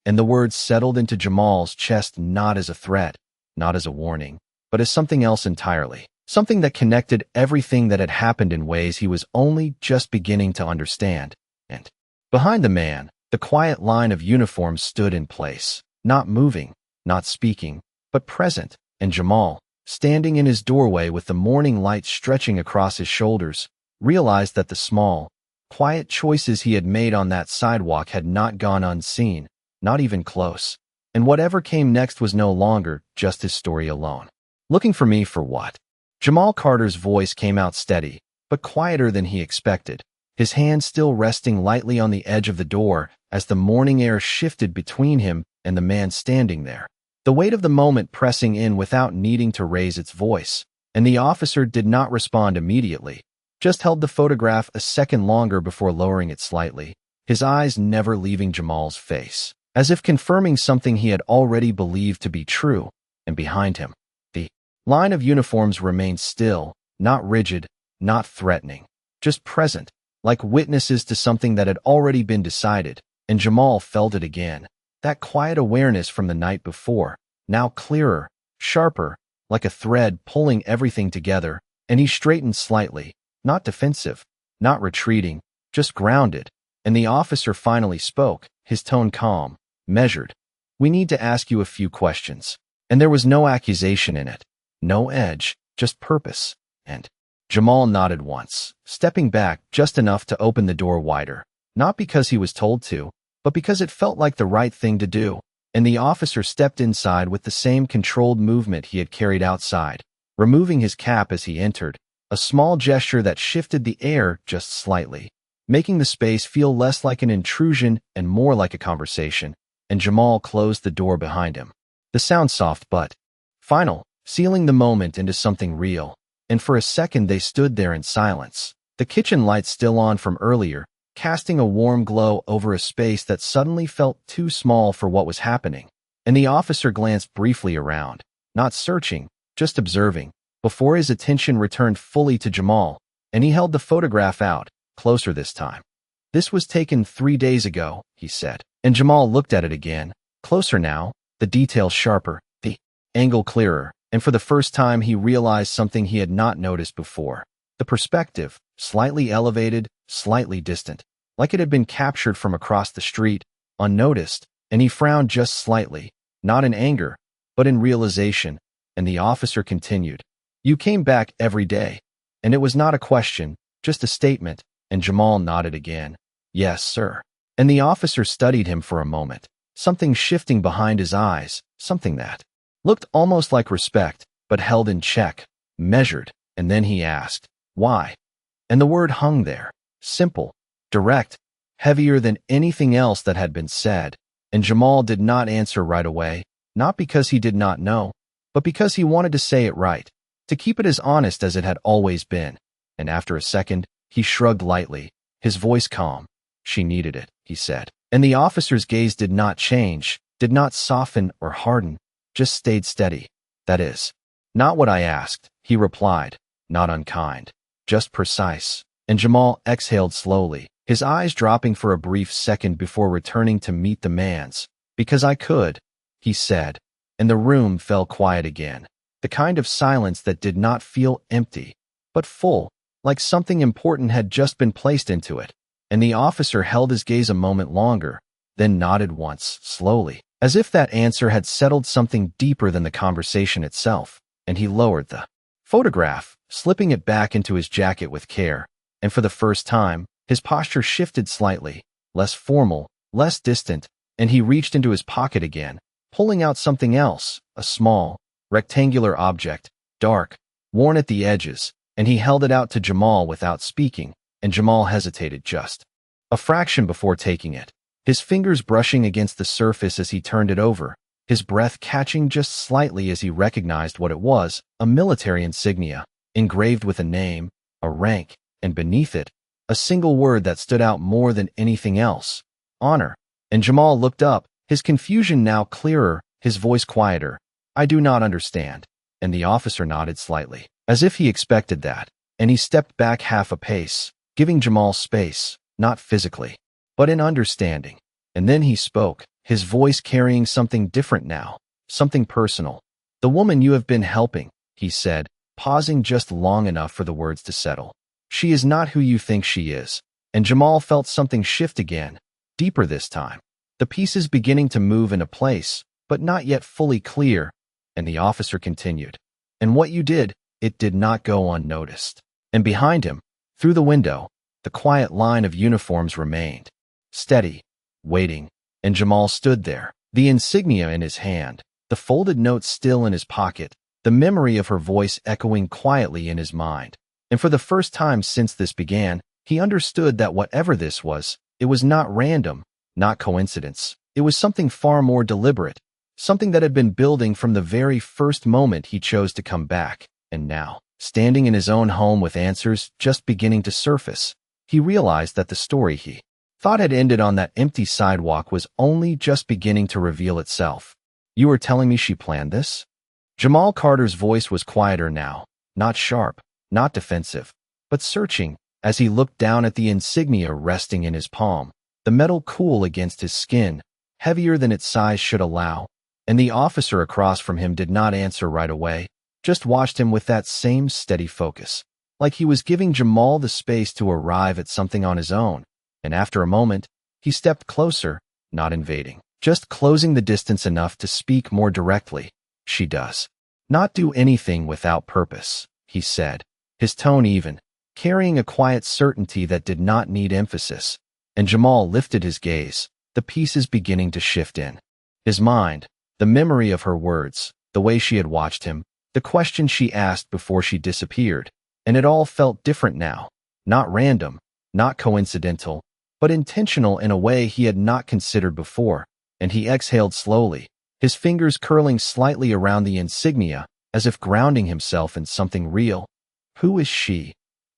And the words settled into Jamal's chest not as a threat, not as a warning, but as something else entirely, something that connected everything that had happened in ways he was only just beginning to understand. And behind the man, the quiet line of uniforms stood in place, not moving, not speaking, but present. And Jamal, standing in his doorway with the morning light stretching across his shoulders, realized that the small, quiet choices he had made on that sidewalk had not gone unseen, not even close. And whatever came next was no longer just his story alone. "Looking for me for what?" Jamal Carter's voice came out steady, but quieter than he expected, his hand still resting lightly on the edge of the door as the morning air shifted between him and the man standing there, the weight of the moment pressing in without needing to raise its voice. And the officer did not respond immediately, just held the photograph a second longer before lowering it slightly, his eyes never leaving Jamal's face, as if confirming something he had already believed to be true. And behind him, the line of uniforms remained still, not rigid, not threatening, just present, like witnesses to something that had already been decided. And Jamal felt it again, that quiet awareness from the night before, now clearer, sharper, like a thread pulling everything together. And he straightened slightly, not defensive, not retreating, just grounded. And the officer finally spoke, his tone calm, measured. "We need to ask you a few questions." And there was no accusation in it, no edge, just purpose. And Jamal nodded once, stepping back just enough to open the door wider, not because he was told to, but because it felt like the right thing to do. And the officer stepped inside with the same controlled movement he had carried outside, removing his cap as he entered, a small gesture that shifted the air just slightly, making the space feel less like an intrusion and more like a conversation. And Jamal closed the door behind him. The sound soft but final, sealing the moment into something real. And for a second they stood there in silence, the kitchen lights still on from earlier, casting a warm glow over a space that suddenly felt too small for what was happening. And the officer glanced briefly around, not searching, just observing, before his attention returned fully to Jamal. And he held the photograph out, closer this time. "This was taken 3 days ago," he said. And Jamal looked at it again, closer now, the details sharper, the angle clearer. And for the first time he realized something he had not noticed before. The perspective, slightly elevated, slightly distant, like it had been captured from across the street, unnoticed. And he frowned just slightly, not in anger, but in realization. And the officer continued, "You came back every day." And it was not a question, just a statement. And Jamal nodded again. "Yes, sir." And the officer studied him for a moment, something shifting behind his eyes, something that looked almost like respect, but held in check, measured. And then he asked, "Why?" And the word hung there, simple, direct, heavier than anything else that had been said. And Jamal did not answer right away, not because he did not know, but because he wanted to say it right, to keep it as honest as it had always been. And after a second, he shrugged lightly, his voice calm. "She needed it," he said. And the officer's gaze did not change, did not soften or harden, just stayed steady. "That is not what I asked," he replied, not unkind, just precise. And Jamal exhaled slowly, his eyes dropping for a brief second before returning to meet the man's. "Because I could," he said. And the room fell quiet again, the kind of silence that did not feel empty, but full, like something important had just been placed into it. And the officer held his gaze a moment longer, then nodded once, slowly, as if that answer had settled something deeper than the conversation itself. And he lowered the photograph, slipping it back into his jacket with care. And for the first time, his posture shifted slightly, less formal, less distant. And he reached into his pocket again, pulling out something else, a small, rectangular object, dark, worn at the edges. And he held it out to Jamal without speaking. And Jamal hesitated just a fraction before taking it, his fingers brushing against the surface as he turned it over, his breath catching just slightly as he recognized what it was, a military insignia, engraved with a name, a rank, and beneath it, a single word that stood out more than anything else: honor. And Jamal looked up, his confusion now clearer, his voice quieter. "I do not understand." And the officer nodded slightly, as if he expected that, and he stepped back half a pace, giving Jamal space, not physically, but in understanding. And then he spoke, his voice carrying something different now, something personal. "The woman you have been helping," he said, pausing just long enough for the words to settle. "She is not who you think she is." And Jamal felt something shift again, deeper this time, the pieces beginning to move into place, but not yet fully clear. And the officer continued, "And what you did, it did not go unnoticed." And behind him, through the window, the quiet line of uniforms remained, steady, waiting. And Jamal stood there, the insignia in his hand, the folded note still in his pocket, the memory of her voice echoing quietly in his mind. And for the first time since this began, he understood that whatever this was, it was not random, not coincidence. It was something far more deliberate, something that had been building from the very first moment he chose to come back. And now, standing in his own home with answers just beginning to surface, he realized that the story he thought had ended on that empty sidewalk was only just beginning to reveal itself. You were telling me she planned this? Jamal Carter's voice was quieter now, not sharp, not defensive, but searching as he looked down at the insignia resting in his palm, the metal cool against his skin, heavier than its size should allow, and the officer across from him did not answer right away, just watched him with that same steady focus, like he was giving Jamal the space to arrive at something on his own, and after a moment, he stepped closer, not invading, just closing the distance enough to speak more directly. She does not do anything without purpose, he said, his tone even, carrying a quiet certainty that did not need emphasis, and Jamal lifted his gaze, the pieces beginning to shift in his mind, the memory of her words, the way she had watched him, the question she asked before she disappeared, and it all felt different now, not random, not coincidental, but intentional in a way he had not considered before, and he exhaled slowly, his fingers curling slightly around the insignia, as if grounding himself in something real. Who is she?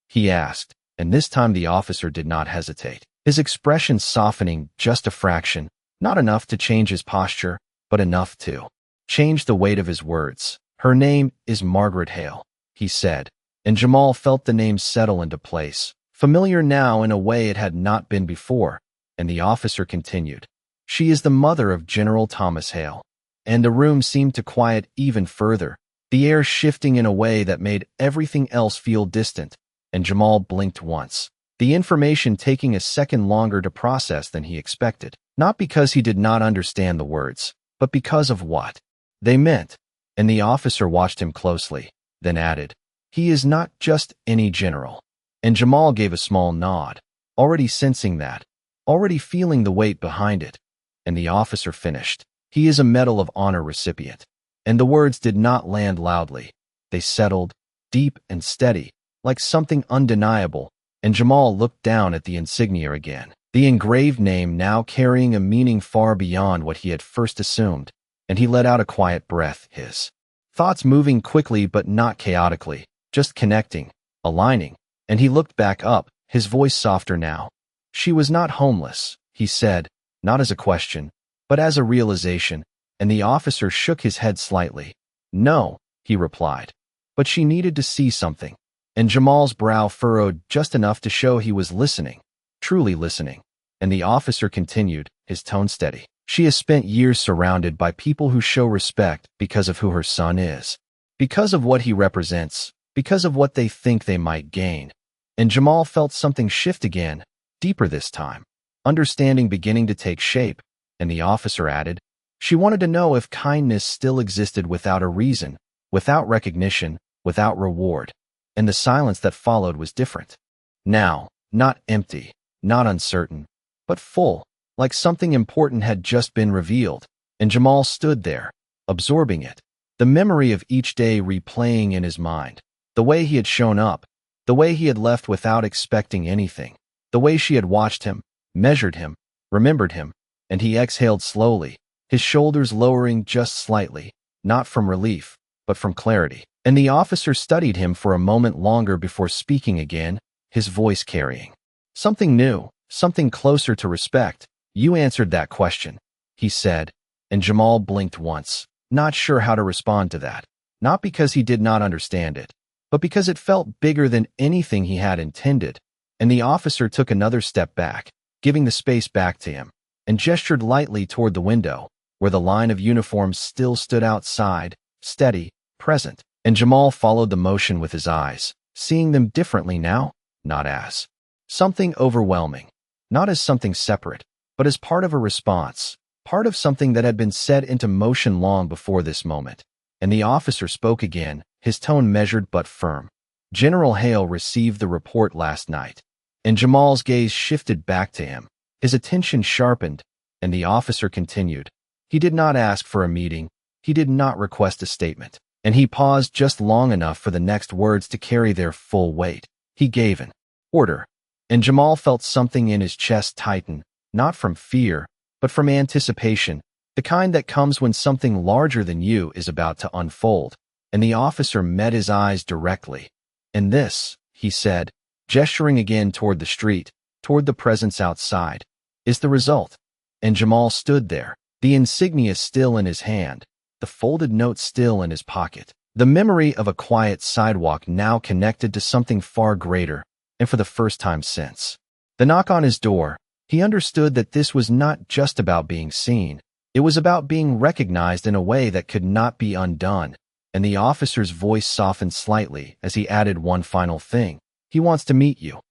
He asked, and this time the officer did not hesitate, his expression softening just a fraction, not enough to change his posture, but enough to change the weight of his words. Her name is Margaret Hale, he said, and Jamal felt the name settle into place, familiar now in a way it had not been before, and the officer continued. She is the mother of General Thomas Hale. And the room seemed to quiet even further, the air shifting in a way that made everything else feel distant, and Jamal blinked once, the information taking a second longer to process than he expected, not because he did not understand the words, but because of what they meant, and the officer watched him closely, then added, he is not just any general. And Jamal gave a small nod, already sensing that, already feeling the weight behind it, and the officer finished. He is a Medal of Honor recipient. And the words did not land loudly. They settled, deep and steady, like something undeniable, and Jamal looked down at the insignia again, the engraved name now carrying a meaning far beyond what he had first assumed, and he let out a quiet breath, his thoughts moving quickly but not chaotically, just connecting, aligning, and he looked back up, his voice softer now. She was not homeless, he said, not as a question, but as a realization, and the officer shook his head slightly. No, he replied. But she needed to see something, and Jamal's brow furrowed just enough to show he was listening, truly listening, and the officer continued, his tone steady. She has spent years surrounded by people who show respect because of who her son is, because of what he represents, because of what they think they might gain. And Jamal felt something shift again, deeper this time, understanding beginning to take shape. And the officer added, she wanted to know if kindness still existed without a reason, without recognition, without reward. And the silence that followed was different. Now, not empty, not uncertain, but full, like something important had just been revealed. And Jamal stood there, absorbing it, the memory of each day replaying in his mind, the way he had shown up, the way he had left without expecting anything, the way she had watched him, measured him, remembered him. And he exhaled slowly, his shoulders lowering just slightly, not from relief, but from clarity. And the officer studied him for a moment longer before speaking again, his voice carrying something new, something closer to respect. You answered that question, he said, and Jamal blinked once, not sure how to respond to that, not because he did not understand it, but because it felt bigger than anything he had intended. And the officer took another step back, giving the space back to him, and gestured lightly toward the window, where the line of uniforms still stood outside, steady, present, and Jamal followed the motion with his eyes, seeing them differently now, not as something overwhelming, not as something separate, but as part of a response, part of something that had been set into motion long before this moment. And the officer spoke again, his tone measured but firm. General Hale received the report last night, and Jamal's gaze shifted back to him. His attention sharpened, and the officer continued. He did not ask for a meeting. He did not request a statement, and he paused just long enough for the next words to carry their full weight. He gave an order, and Jamal felt something in his chest tighten, not from fear, but from anticipation, the kind that comes when something larger than you is about to unfold. And the officer met his eyes directly. And this, he said, gesturing again toward the street, toward the presence outside, is the result. And Jamal stood there, the insignia still in his hand, the folded note still in his pocket. The memory of a quiet sidewalk now connected to something far greater, and for the first time since the knock on his door, he understood that this was not just about being seen. It was about being recognized in a way that could not be undone, and the officer's voice softened slightly as he added one final thing. He wants to meet you.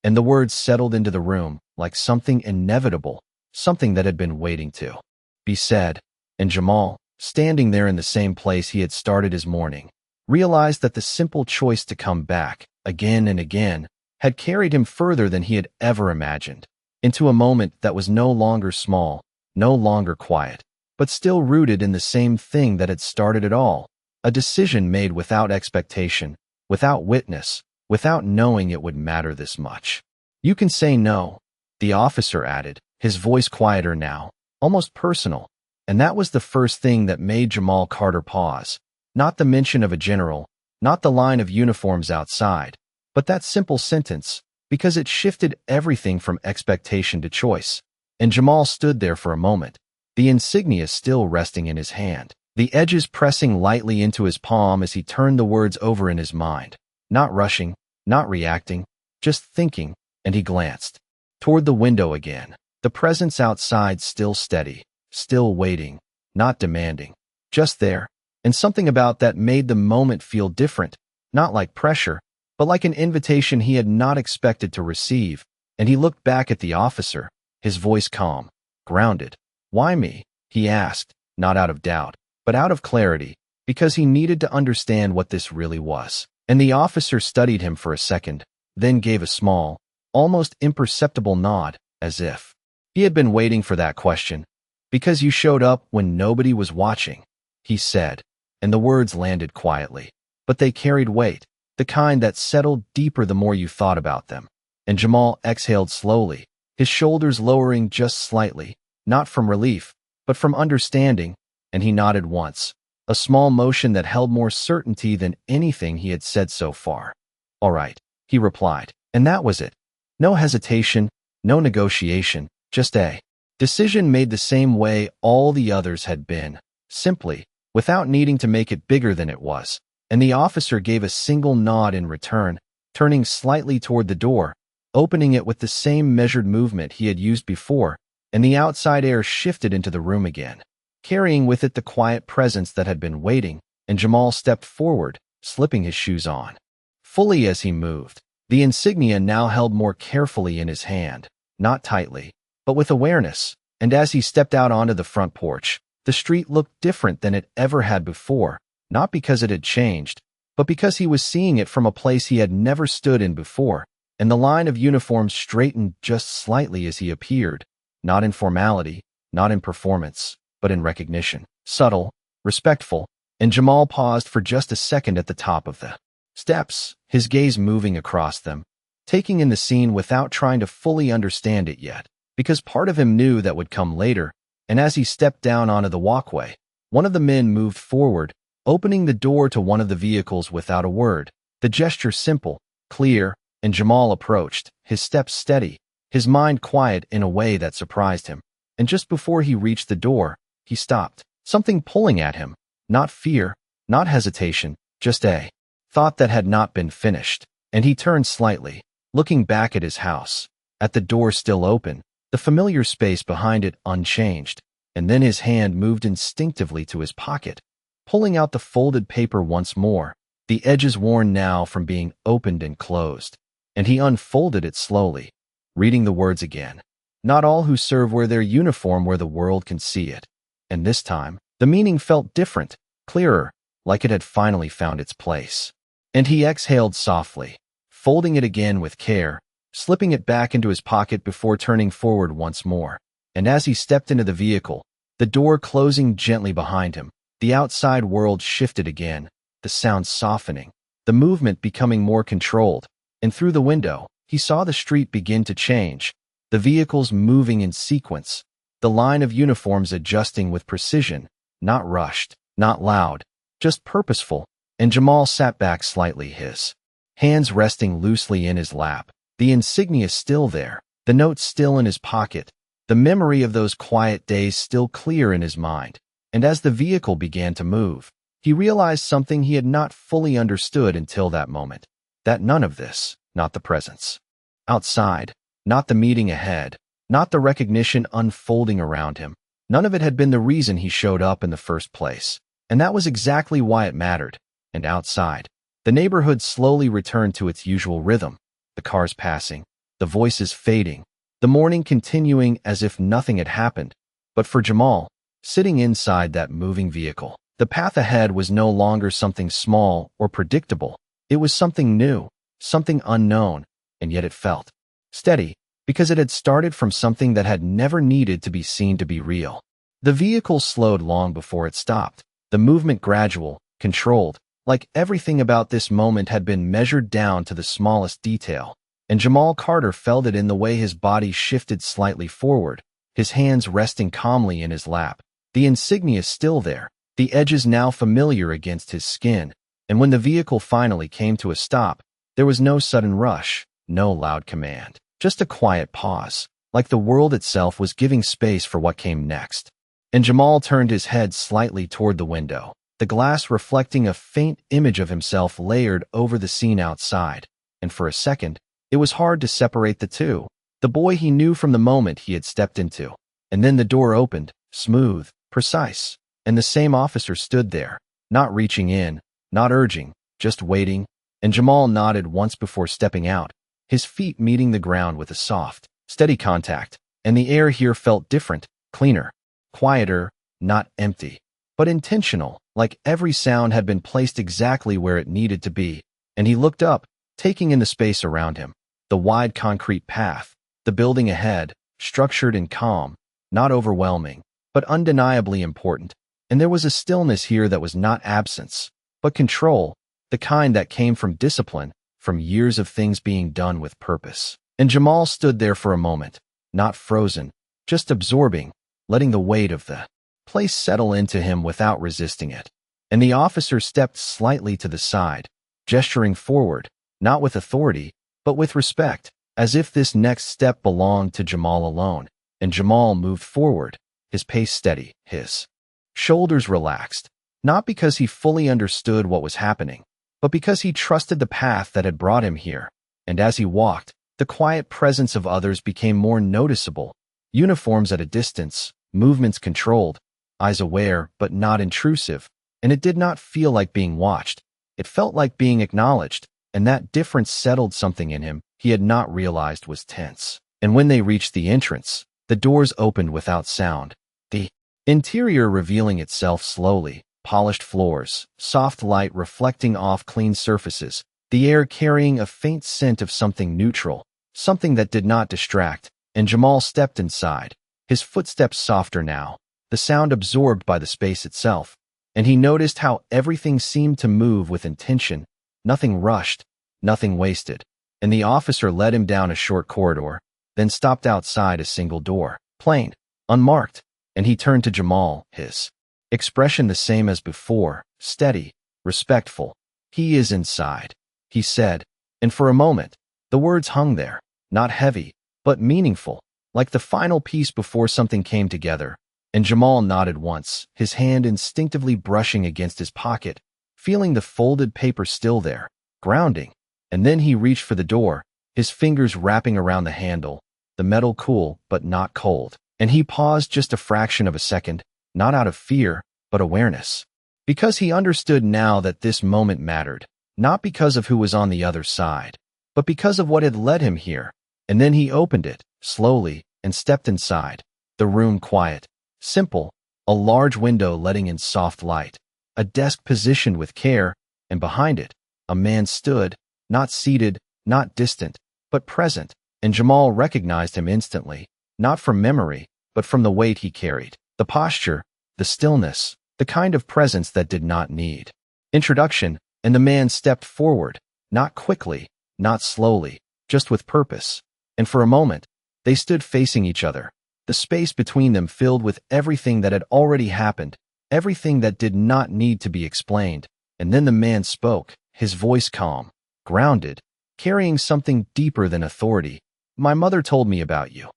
And the words settled into the room like something inevitable, something that had been waiting to be said. And Jamal, standing there in the same place he had started his morning, realized that the simple choice to come back, again and again, had carried him further than he had ever imagined, into a moment that was no longer small, no longer quiet, but still rooted in the same thing that had started it all, a decision made without expectation, without witness, without knowing it would matter this much. You can say no, the officer added, his voice quieter now, almost personal, and that was the first thing that made Jamal Carter pause. Not the mention of a general, not the line of uniforms outside, but that simple sentence, because it shifted everything from expectation to choice. And Jamal stood there for a moment, the insignia still resting in his hand, the edges pressing lightly into his palm as he turned the words over in his mind. Not rushing, not reacting, just thinking, and he glanced toward the window again, the presence outside still steady, still waiting, not demanding, just there, and something about that made the moment feel different, not like pressure, but like an invitation he had not expected to receive. And he looked back at the officer, his voice calm, grounded. Why me? He asked, not out of doubt, but out of clarity, because he needed to understand what this really was. And the officer studied him for a second, then gave a small, almost imperceptible nod, as if he had been waiting for that question. Because you showed up when nobody was watching, he said, and the words landed quietly, but they carried weight, the kind that settled deeper the more you thought about them. And Jamal exhaled slowly, his shoulders lowering just slightly, not from relief, but from understanding, and he nodded once, a small motion that held more certainty than anything he had said so far. All right, he replied, and that was it. No hesitation, no negotiation, just a decision made the same way all the others had been, simply, without needing to make it bigger than it was. And the officer gave a single nod in return, turning slightly toward the door, opening it with the same measured movement he had used before, and the outside air shifted into the room again, carrying with it the quiet presence that had been waiting. And Jamal stepped forward, slipping his shoes on. Fully as he moved, the insignia now held more carefully in his hand, not tightly, but with awareness. And as he stepped out onto the front porch, the street looked different than it ever had before, not because it had changed, but because he was seeing it from a place he had never stood in before. And the line of uniforms straightened just slightly as he appeared, not in formality, not in performance, but in recognition, subtle, respectful. And Jamal paused for just a second at the top of the steps, his gaze moving across them, taking in the scene without trying to fully understand it yet, because part of him knew that would come later. And as he stepped down onto the walkway, one of the men moved forward, opening the door to one of the vehicles without a word, the gesture simple, clear, and Jamal approached, his steps steady, his mind quiet in a way that surprised him. And just before he reached the door, he stopped, something pulling at him, not fear, not hesitation, just a thought that had not been finished. And he turned slightly, looking back at his house, at the door still open, the familiar space behind it unchanged, and then his hand moved instinctively to his pocket, pulling out the folded paper once more, the edges worn now from being opened and closed, and he unfolded it slowly, reading the words again. Not all who serve wear their uniform where the world can see it. And this time, the meaning felt different, clearer, like it had finally found its place. And he exhaled softly, folding it again with care, slipping it back into his pocket before turning forward once more. And as he stepped into the vehicle, the door closing gently behind him, the outside world shifted again, the sound softening, the movement becoming more controlled, and through the window, he saw the street begin to change, the vehicles moving in sequence, the line of uniforms adjusting with precision, not rushed, not loud, just purposeful. And Jamal sat back slightly, his hands resting loosely in his lap, the insignia still there, the note still in his pocket, the memory of those quiet days still clear in his mind. And as the vehicle began to move, he realized something he had not fully understood until that moment. That none of this, not the presence outside, not the meeting ahead, not the recognition unfolding around him, none of it had been the reason he showed up in the first place. And that was exactly why it mattered. And outside, the neighborhood slowly returned to its usual rhythm, the cars passing, the voices fading, the morning continuing as if nothing had happened. But for Jamal, sitting inside that moving vehicle, the path ahead was no longer something small or predictable. It was something new, something unknown, and yet it felt steady because it had started from something that had never needed to be seen to be real. The vehicle slowed long before it stopped, the movement gradual, controlled, like everything about this moment had been measured down to the smallest detail. And Jamal Carter felt it in the way his body shifted slightly forward, his hands resting calmly in his lap, the insignia still there, the edges now familiar against his skin. And when the vehicle finally came to a stop, there was no sudden rush, no loud command, just a quiet pause, like the world itself was giving space for what came next. And Jamal turned his head slightly toward the window, the glass reflecting a faint image of himself layered over the scene outside. And for a second, it was hard to separate the two, the boy he knew from the moment he had stepped into. And then the door opened, smooth, precise, and the same officer stood there, not reaching in, not urging, just waiting. And Jamal nodded once before stepping out, his feet meeting the ground with a soft, steady contact. And the air here felt different, cleaner, quieter, not empty, but intentional, like every sound had been placed exactly where it needed to be. And he looked up, taking in the space around him, the wide concrete path, the building ahead, structured and calm, not overwhelming, but undeniably important. And there was a stillness here that was not absence, but control, the kind that came from discipline, from years of things being done with purpose. And Jamal stood there for a moment, not frozen, just absorbing, letting the weight of the place settle into him without resisting it. And the officer stepped slightly to the side, gesturing forward, not with authority, but with respect, as if this next step belonged to Jamal alone. And Jamal moved forward, his pace steady, his shoulders relaxed, not because he fully understood what was happening, but because he trusted the path that had brought him here. And as he walked, the quiet presence of others became more noticeable, uniforms at a distance, movements controlled, eyes aware but not intrusive. And it did not feel like being watched. It felt like being acknowledged, and that difference settled something in him he had not realized was tense. And when they reached the entrance, the doors opened without sound, the interior revealing itself slowly, polished floors, soft light reflecting off clean surfaces, the air carrying a faint scent of something neutral, something that did not distract. And Jamal stepped inside, his footsteps softer now, the sound absorbed by the space itself. And he noticed how everything seemed to move with intention, nothing rushed, nothing wasted. And the officer led him down a short corridor, then stopped outside a single door, plain, unmarked. And he turned to Jamal, his expression the same as before, steady, respectful. "He is inside," he said. And for a moment, the words hung there, not heavy, but meaningful, like the final piece before something came together. And Jamal nodded once, his hand instinctively brushing against his pocket, feeling the folded paper still there, grounding. And then he reached for the door, his fingers wrapping around the handle, the metal cool but not cold. And he paused just a fraction of a second, not out of fear, but awareness. Because he understood now that this moment mattered, not because of who was on the other side, but because of what had led him here. And then he opened it, slowly, and stepped inside. The room quiet, simple, a large window letting in soft light, a desk positioned with care, and behind it, a man stood, not seated, not distant, but present. And Jamal recognized him instantly, not from memory, but from the weight he carried, the posture, the stillness, the kind of presence that did not need introduction. And the man stepped forward, not quickly, not slowly, just with purpose. And for a moment, they stood facing each other, the space between them filled with everything that had already happened, everything that did not need to be explained. And then the man spoke, his voice calm, grounded, carrying something deeper than authority. "My mother told me about you."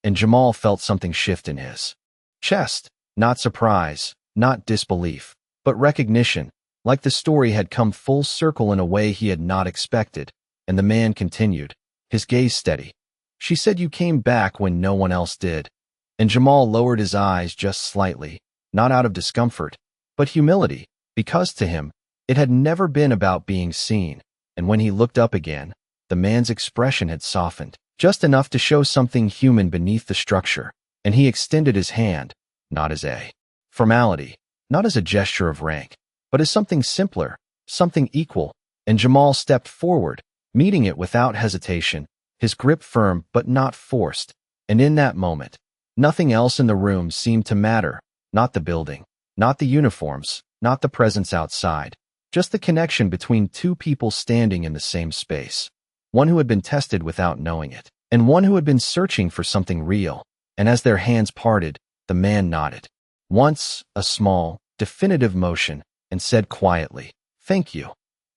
and Jamal felt something shift in his chest. Not surprise, not disbelief, but recognition, like the story had come full circle in a way he had not expected, and the man continued, his gaze steady. She said you came back when no one else did. And Jamal lowered his eyes just slightly, not out of discomfort, but humility, because to him, it had never been about being seen, and when he looked up again, the man's expression had softened, just enough to show something human beneath the structure, and he extended his hand, not as a formality, not as a gesture of rank, but as something simpler, something equal, and Jamal stepped forward, meeting it without hesitation, his grip firm but not forced, and in that moment, nothing else in the room seemed to matter, not the building, not the uniforms, not the presence outside, just the connection between two people standing in the same space, one who had been tested without knowing it, and one who had been searching for something real, and as their hands parted, the man nodded. Once, a small, definitive motion, and said quietly, "Thank you."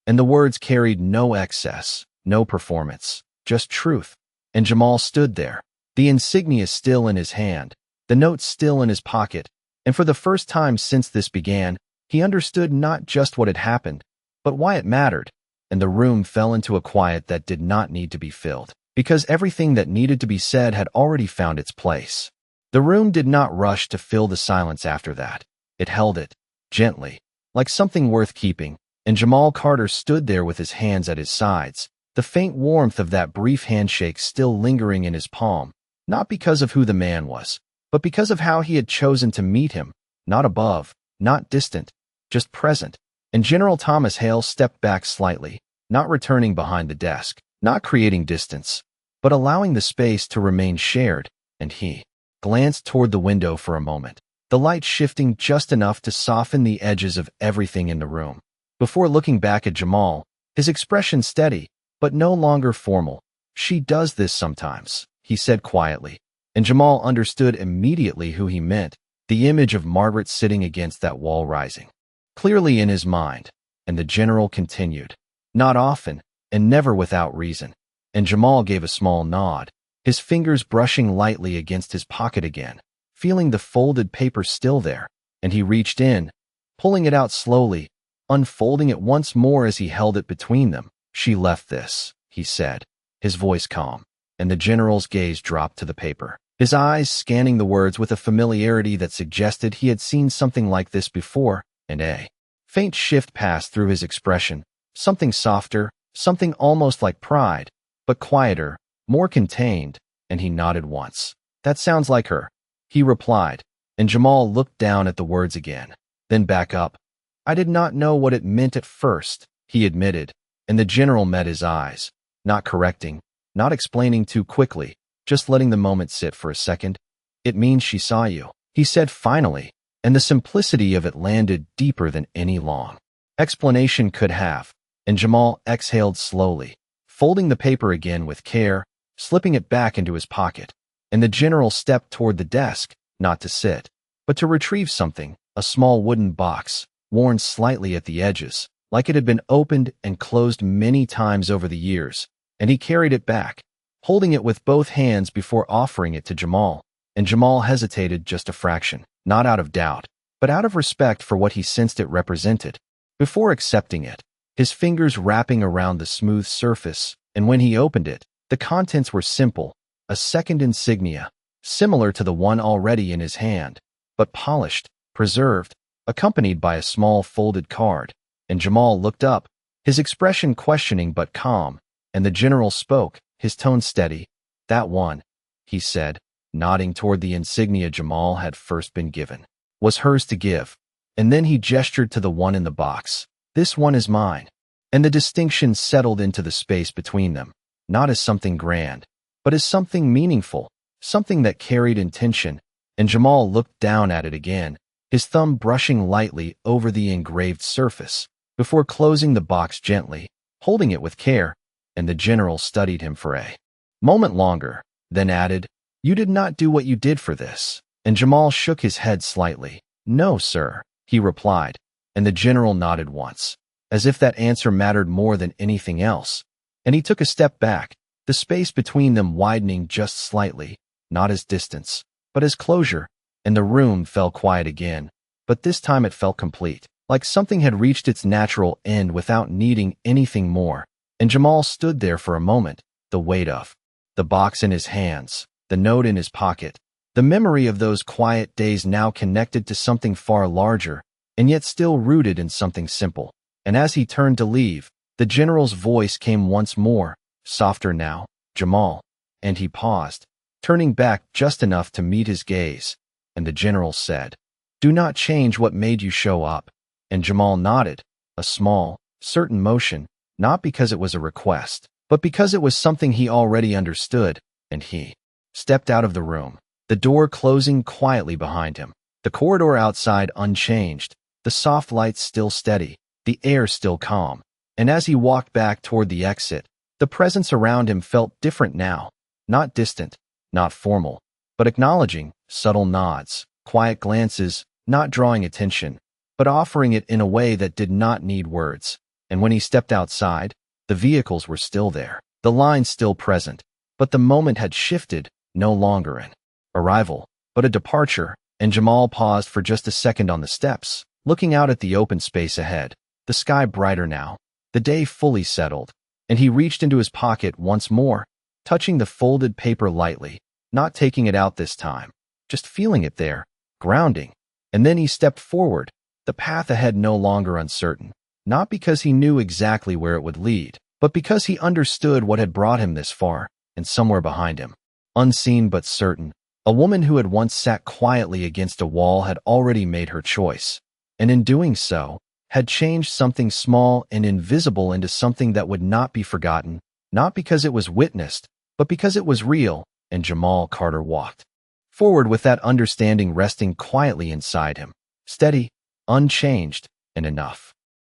And the words carried no excess, no performance, just truth. And Jamal stood there, the insignia still in his hand, the note still in his pocket, and for the first time since this began, he understood not just what had happened, but why it mattered, and the room fell into a quiet that did not need to be filled, because everything that needed to be said had already found its place. The room did not rush to fill the silence after that. It held it, gently, like something worth keeping, and Jamal Carter stood there with his hands at his sides, the faint warmth of that brief handshake still lingering in his palm, not because of who the man was, but because of how he had chosen to meet him, not above, not distant, just present. And General Thomas Hale stepped back slightly, not returning behind the desk, not creating distance, but allowing the space to remain shared, and he glanced toward the window for a moment, the light shifting just enough to soften the edges of everything in the room. Before looking back at Jamal, his expression steady, but no longer formal. "She does this sometimes," he said quietly, and Jamal understood immediately who he meant, the image of Margaret sitting against that wall rising clearly in his mind, and the general continued, "Not often, and never without reason," and Jamal gave a small nod, his fingers brushing lightly against his pocket again, feeling the folded paper still there, and he reached in, pulling it out slowly, unfolding it once more as he held it between them. "She left this," he said, his voice calm, and the general's gaze dropped to the paper, his eyes scanning the words with a familiarity that suggested he had seen something like this before, and a faint shift passed through his expression, something softer, something almost like pride, but quieter, more contained, and he nodded once. "That sounds like her," he replied, and Jamal looked down at the words again, then back up. "I did not know what it meant at first," he admitted, and the general met his eyes, not correcting, not explaining too quickly, just letting the moment sit for a second. "It means she saw you," he said finally, and the simplicity of it landed deeper than any long explanation could have, and Jamal exhaled slowly, folding the paper again with care, slipping it back into his pocket, and the general stepped toward the desk, not to sit, but to retrieve something, a small wooden box, worn slightly at the edges, like it had been opened and closed many times over the years, and he carried it back, holding it with both hands before offering it to Jamal, and Jamal hesitated just a fraction, not out of doubt, but out of respect for what he sensed it represented, before accepting it, his fingers wrapping around the smooth surface, and when he opened it, the contents were simple, a second insignia, similar to the one already in his hand, but polished, preserved, accompanied by a small folded card, and Jamal looked up, his expression questioning but calm, and the general spoke, his tone steady. "That one," he said, nodding toward the insignia Jamal had first been given, "was hers to give," and then he gestured to the one in the box. "This one is mine." And the distinction settled into the space between them, not as something grand, but as something meaningful, something that carried intention, and Jamal looked down at it again, his thumb brushing lightly over the engraved surface, before closing the box gently, holding it with care, and the general studied him for a moment longer, then added, "You did not do what you did for this," and Jamal shook his head slightly. "No, sir," he replied, and the general nodded once, as if that answer mattered more than anything else, and he took a step back, the space between them widening just slightly, not as distance, but as closure, and the room fell quiet again. But this time it felt complete, like something had reached its natural end without needing anything more. And Jamal stood there for a moment, the weight of the box in his hands, the note in his pocket, the memory of those quiet days now connected to something far larger, and yet still rooted in something simple. And as he turned to leave, the general's voice came once more, softer now, "Jamal." And he paused, turning back just enough to meet his gaze. And the general said, "Do not change what made you show up." And Jamal nodded, a small, certain motion, not because it was a request, but because it was something he already understood, and he stepped out of the room, the door closing quietly behind him. The corridor outside unchanged, the soft lights still steady, the air still calm. And as he walked back toward the exit, the presence around him felt different now, not distant, not formal, but acknowledging, subtle nods, quiet glances, not drawing attention, but offering it in a way that did not need words. And when he stepped outside, the vehicles were still there, the lines still present, but the moment had shifted, no longer an arrival, but a departure. And Jamal paused for just a second on the steps, looking out at the open space ahead, the sky brighter now, the day fully settled. And he reached into his pocket once more, touching the folded paper lightly, not taking it out this time, just feeling it there, grounding. And then he stepped forward, the path ahead no longer uncertain, not because he knew exactly where it would lead, but because he understood what had brought him this far. And somewhere behind him, unseen but certain, a woman who had once sat quietly against a wall had already made her choice, and in doing so, had changed something small and invisible into something that would not be forgotten, not because it was witnessed, but because it was real. And Jamal Carter walked forward with that understanding resting quietly inside him, steady, unchanged, and enough.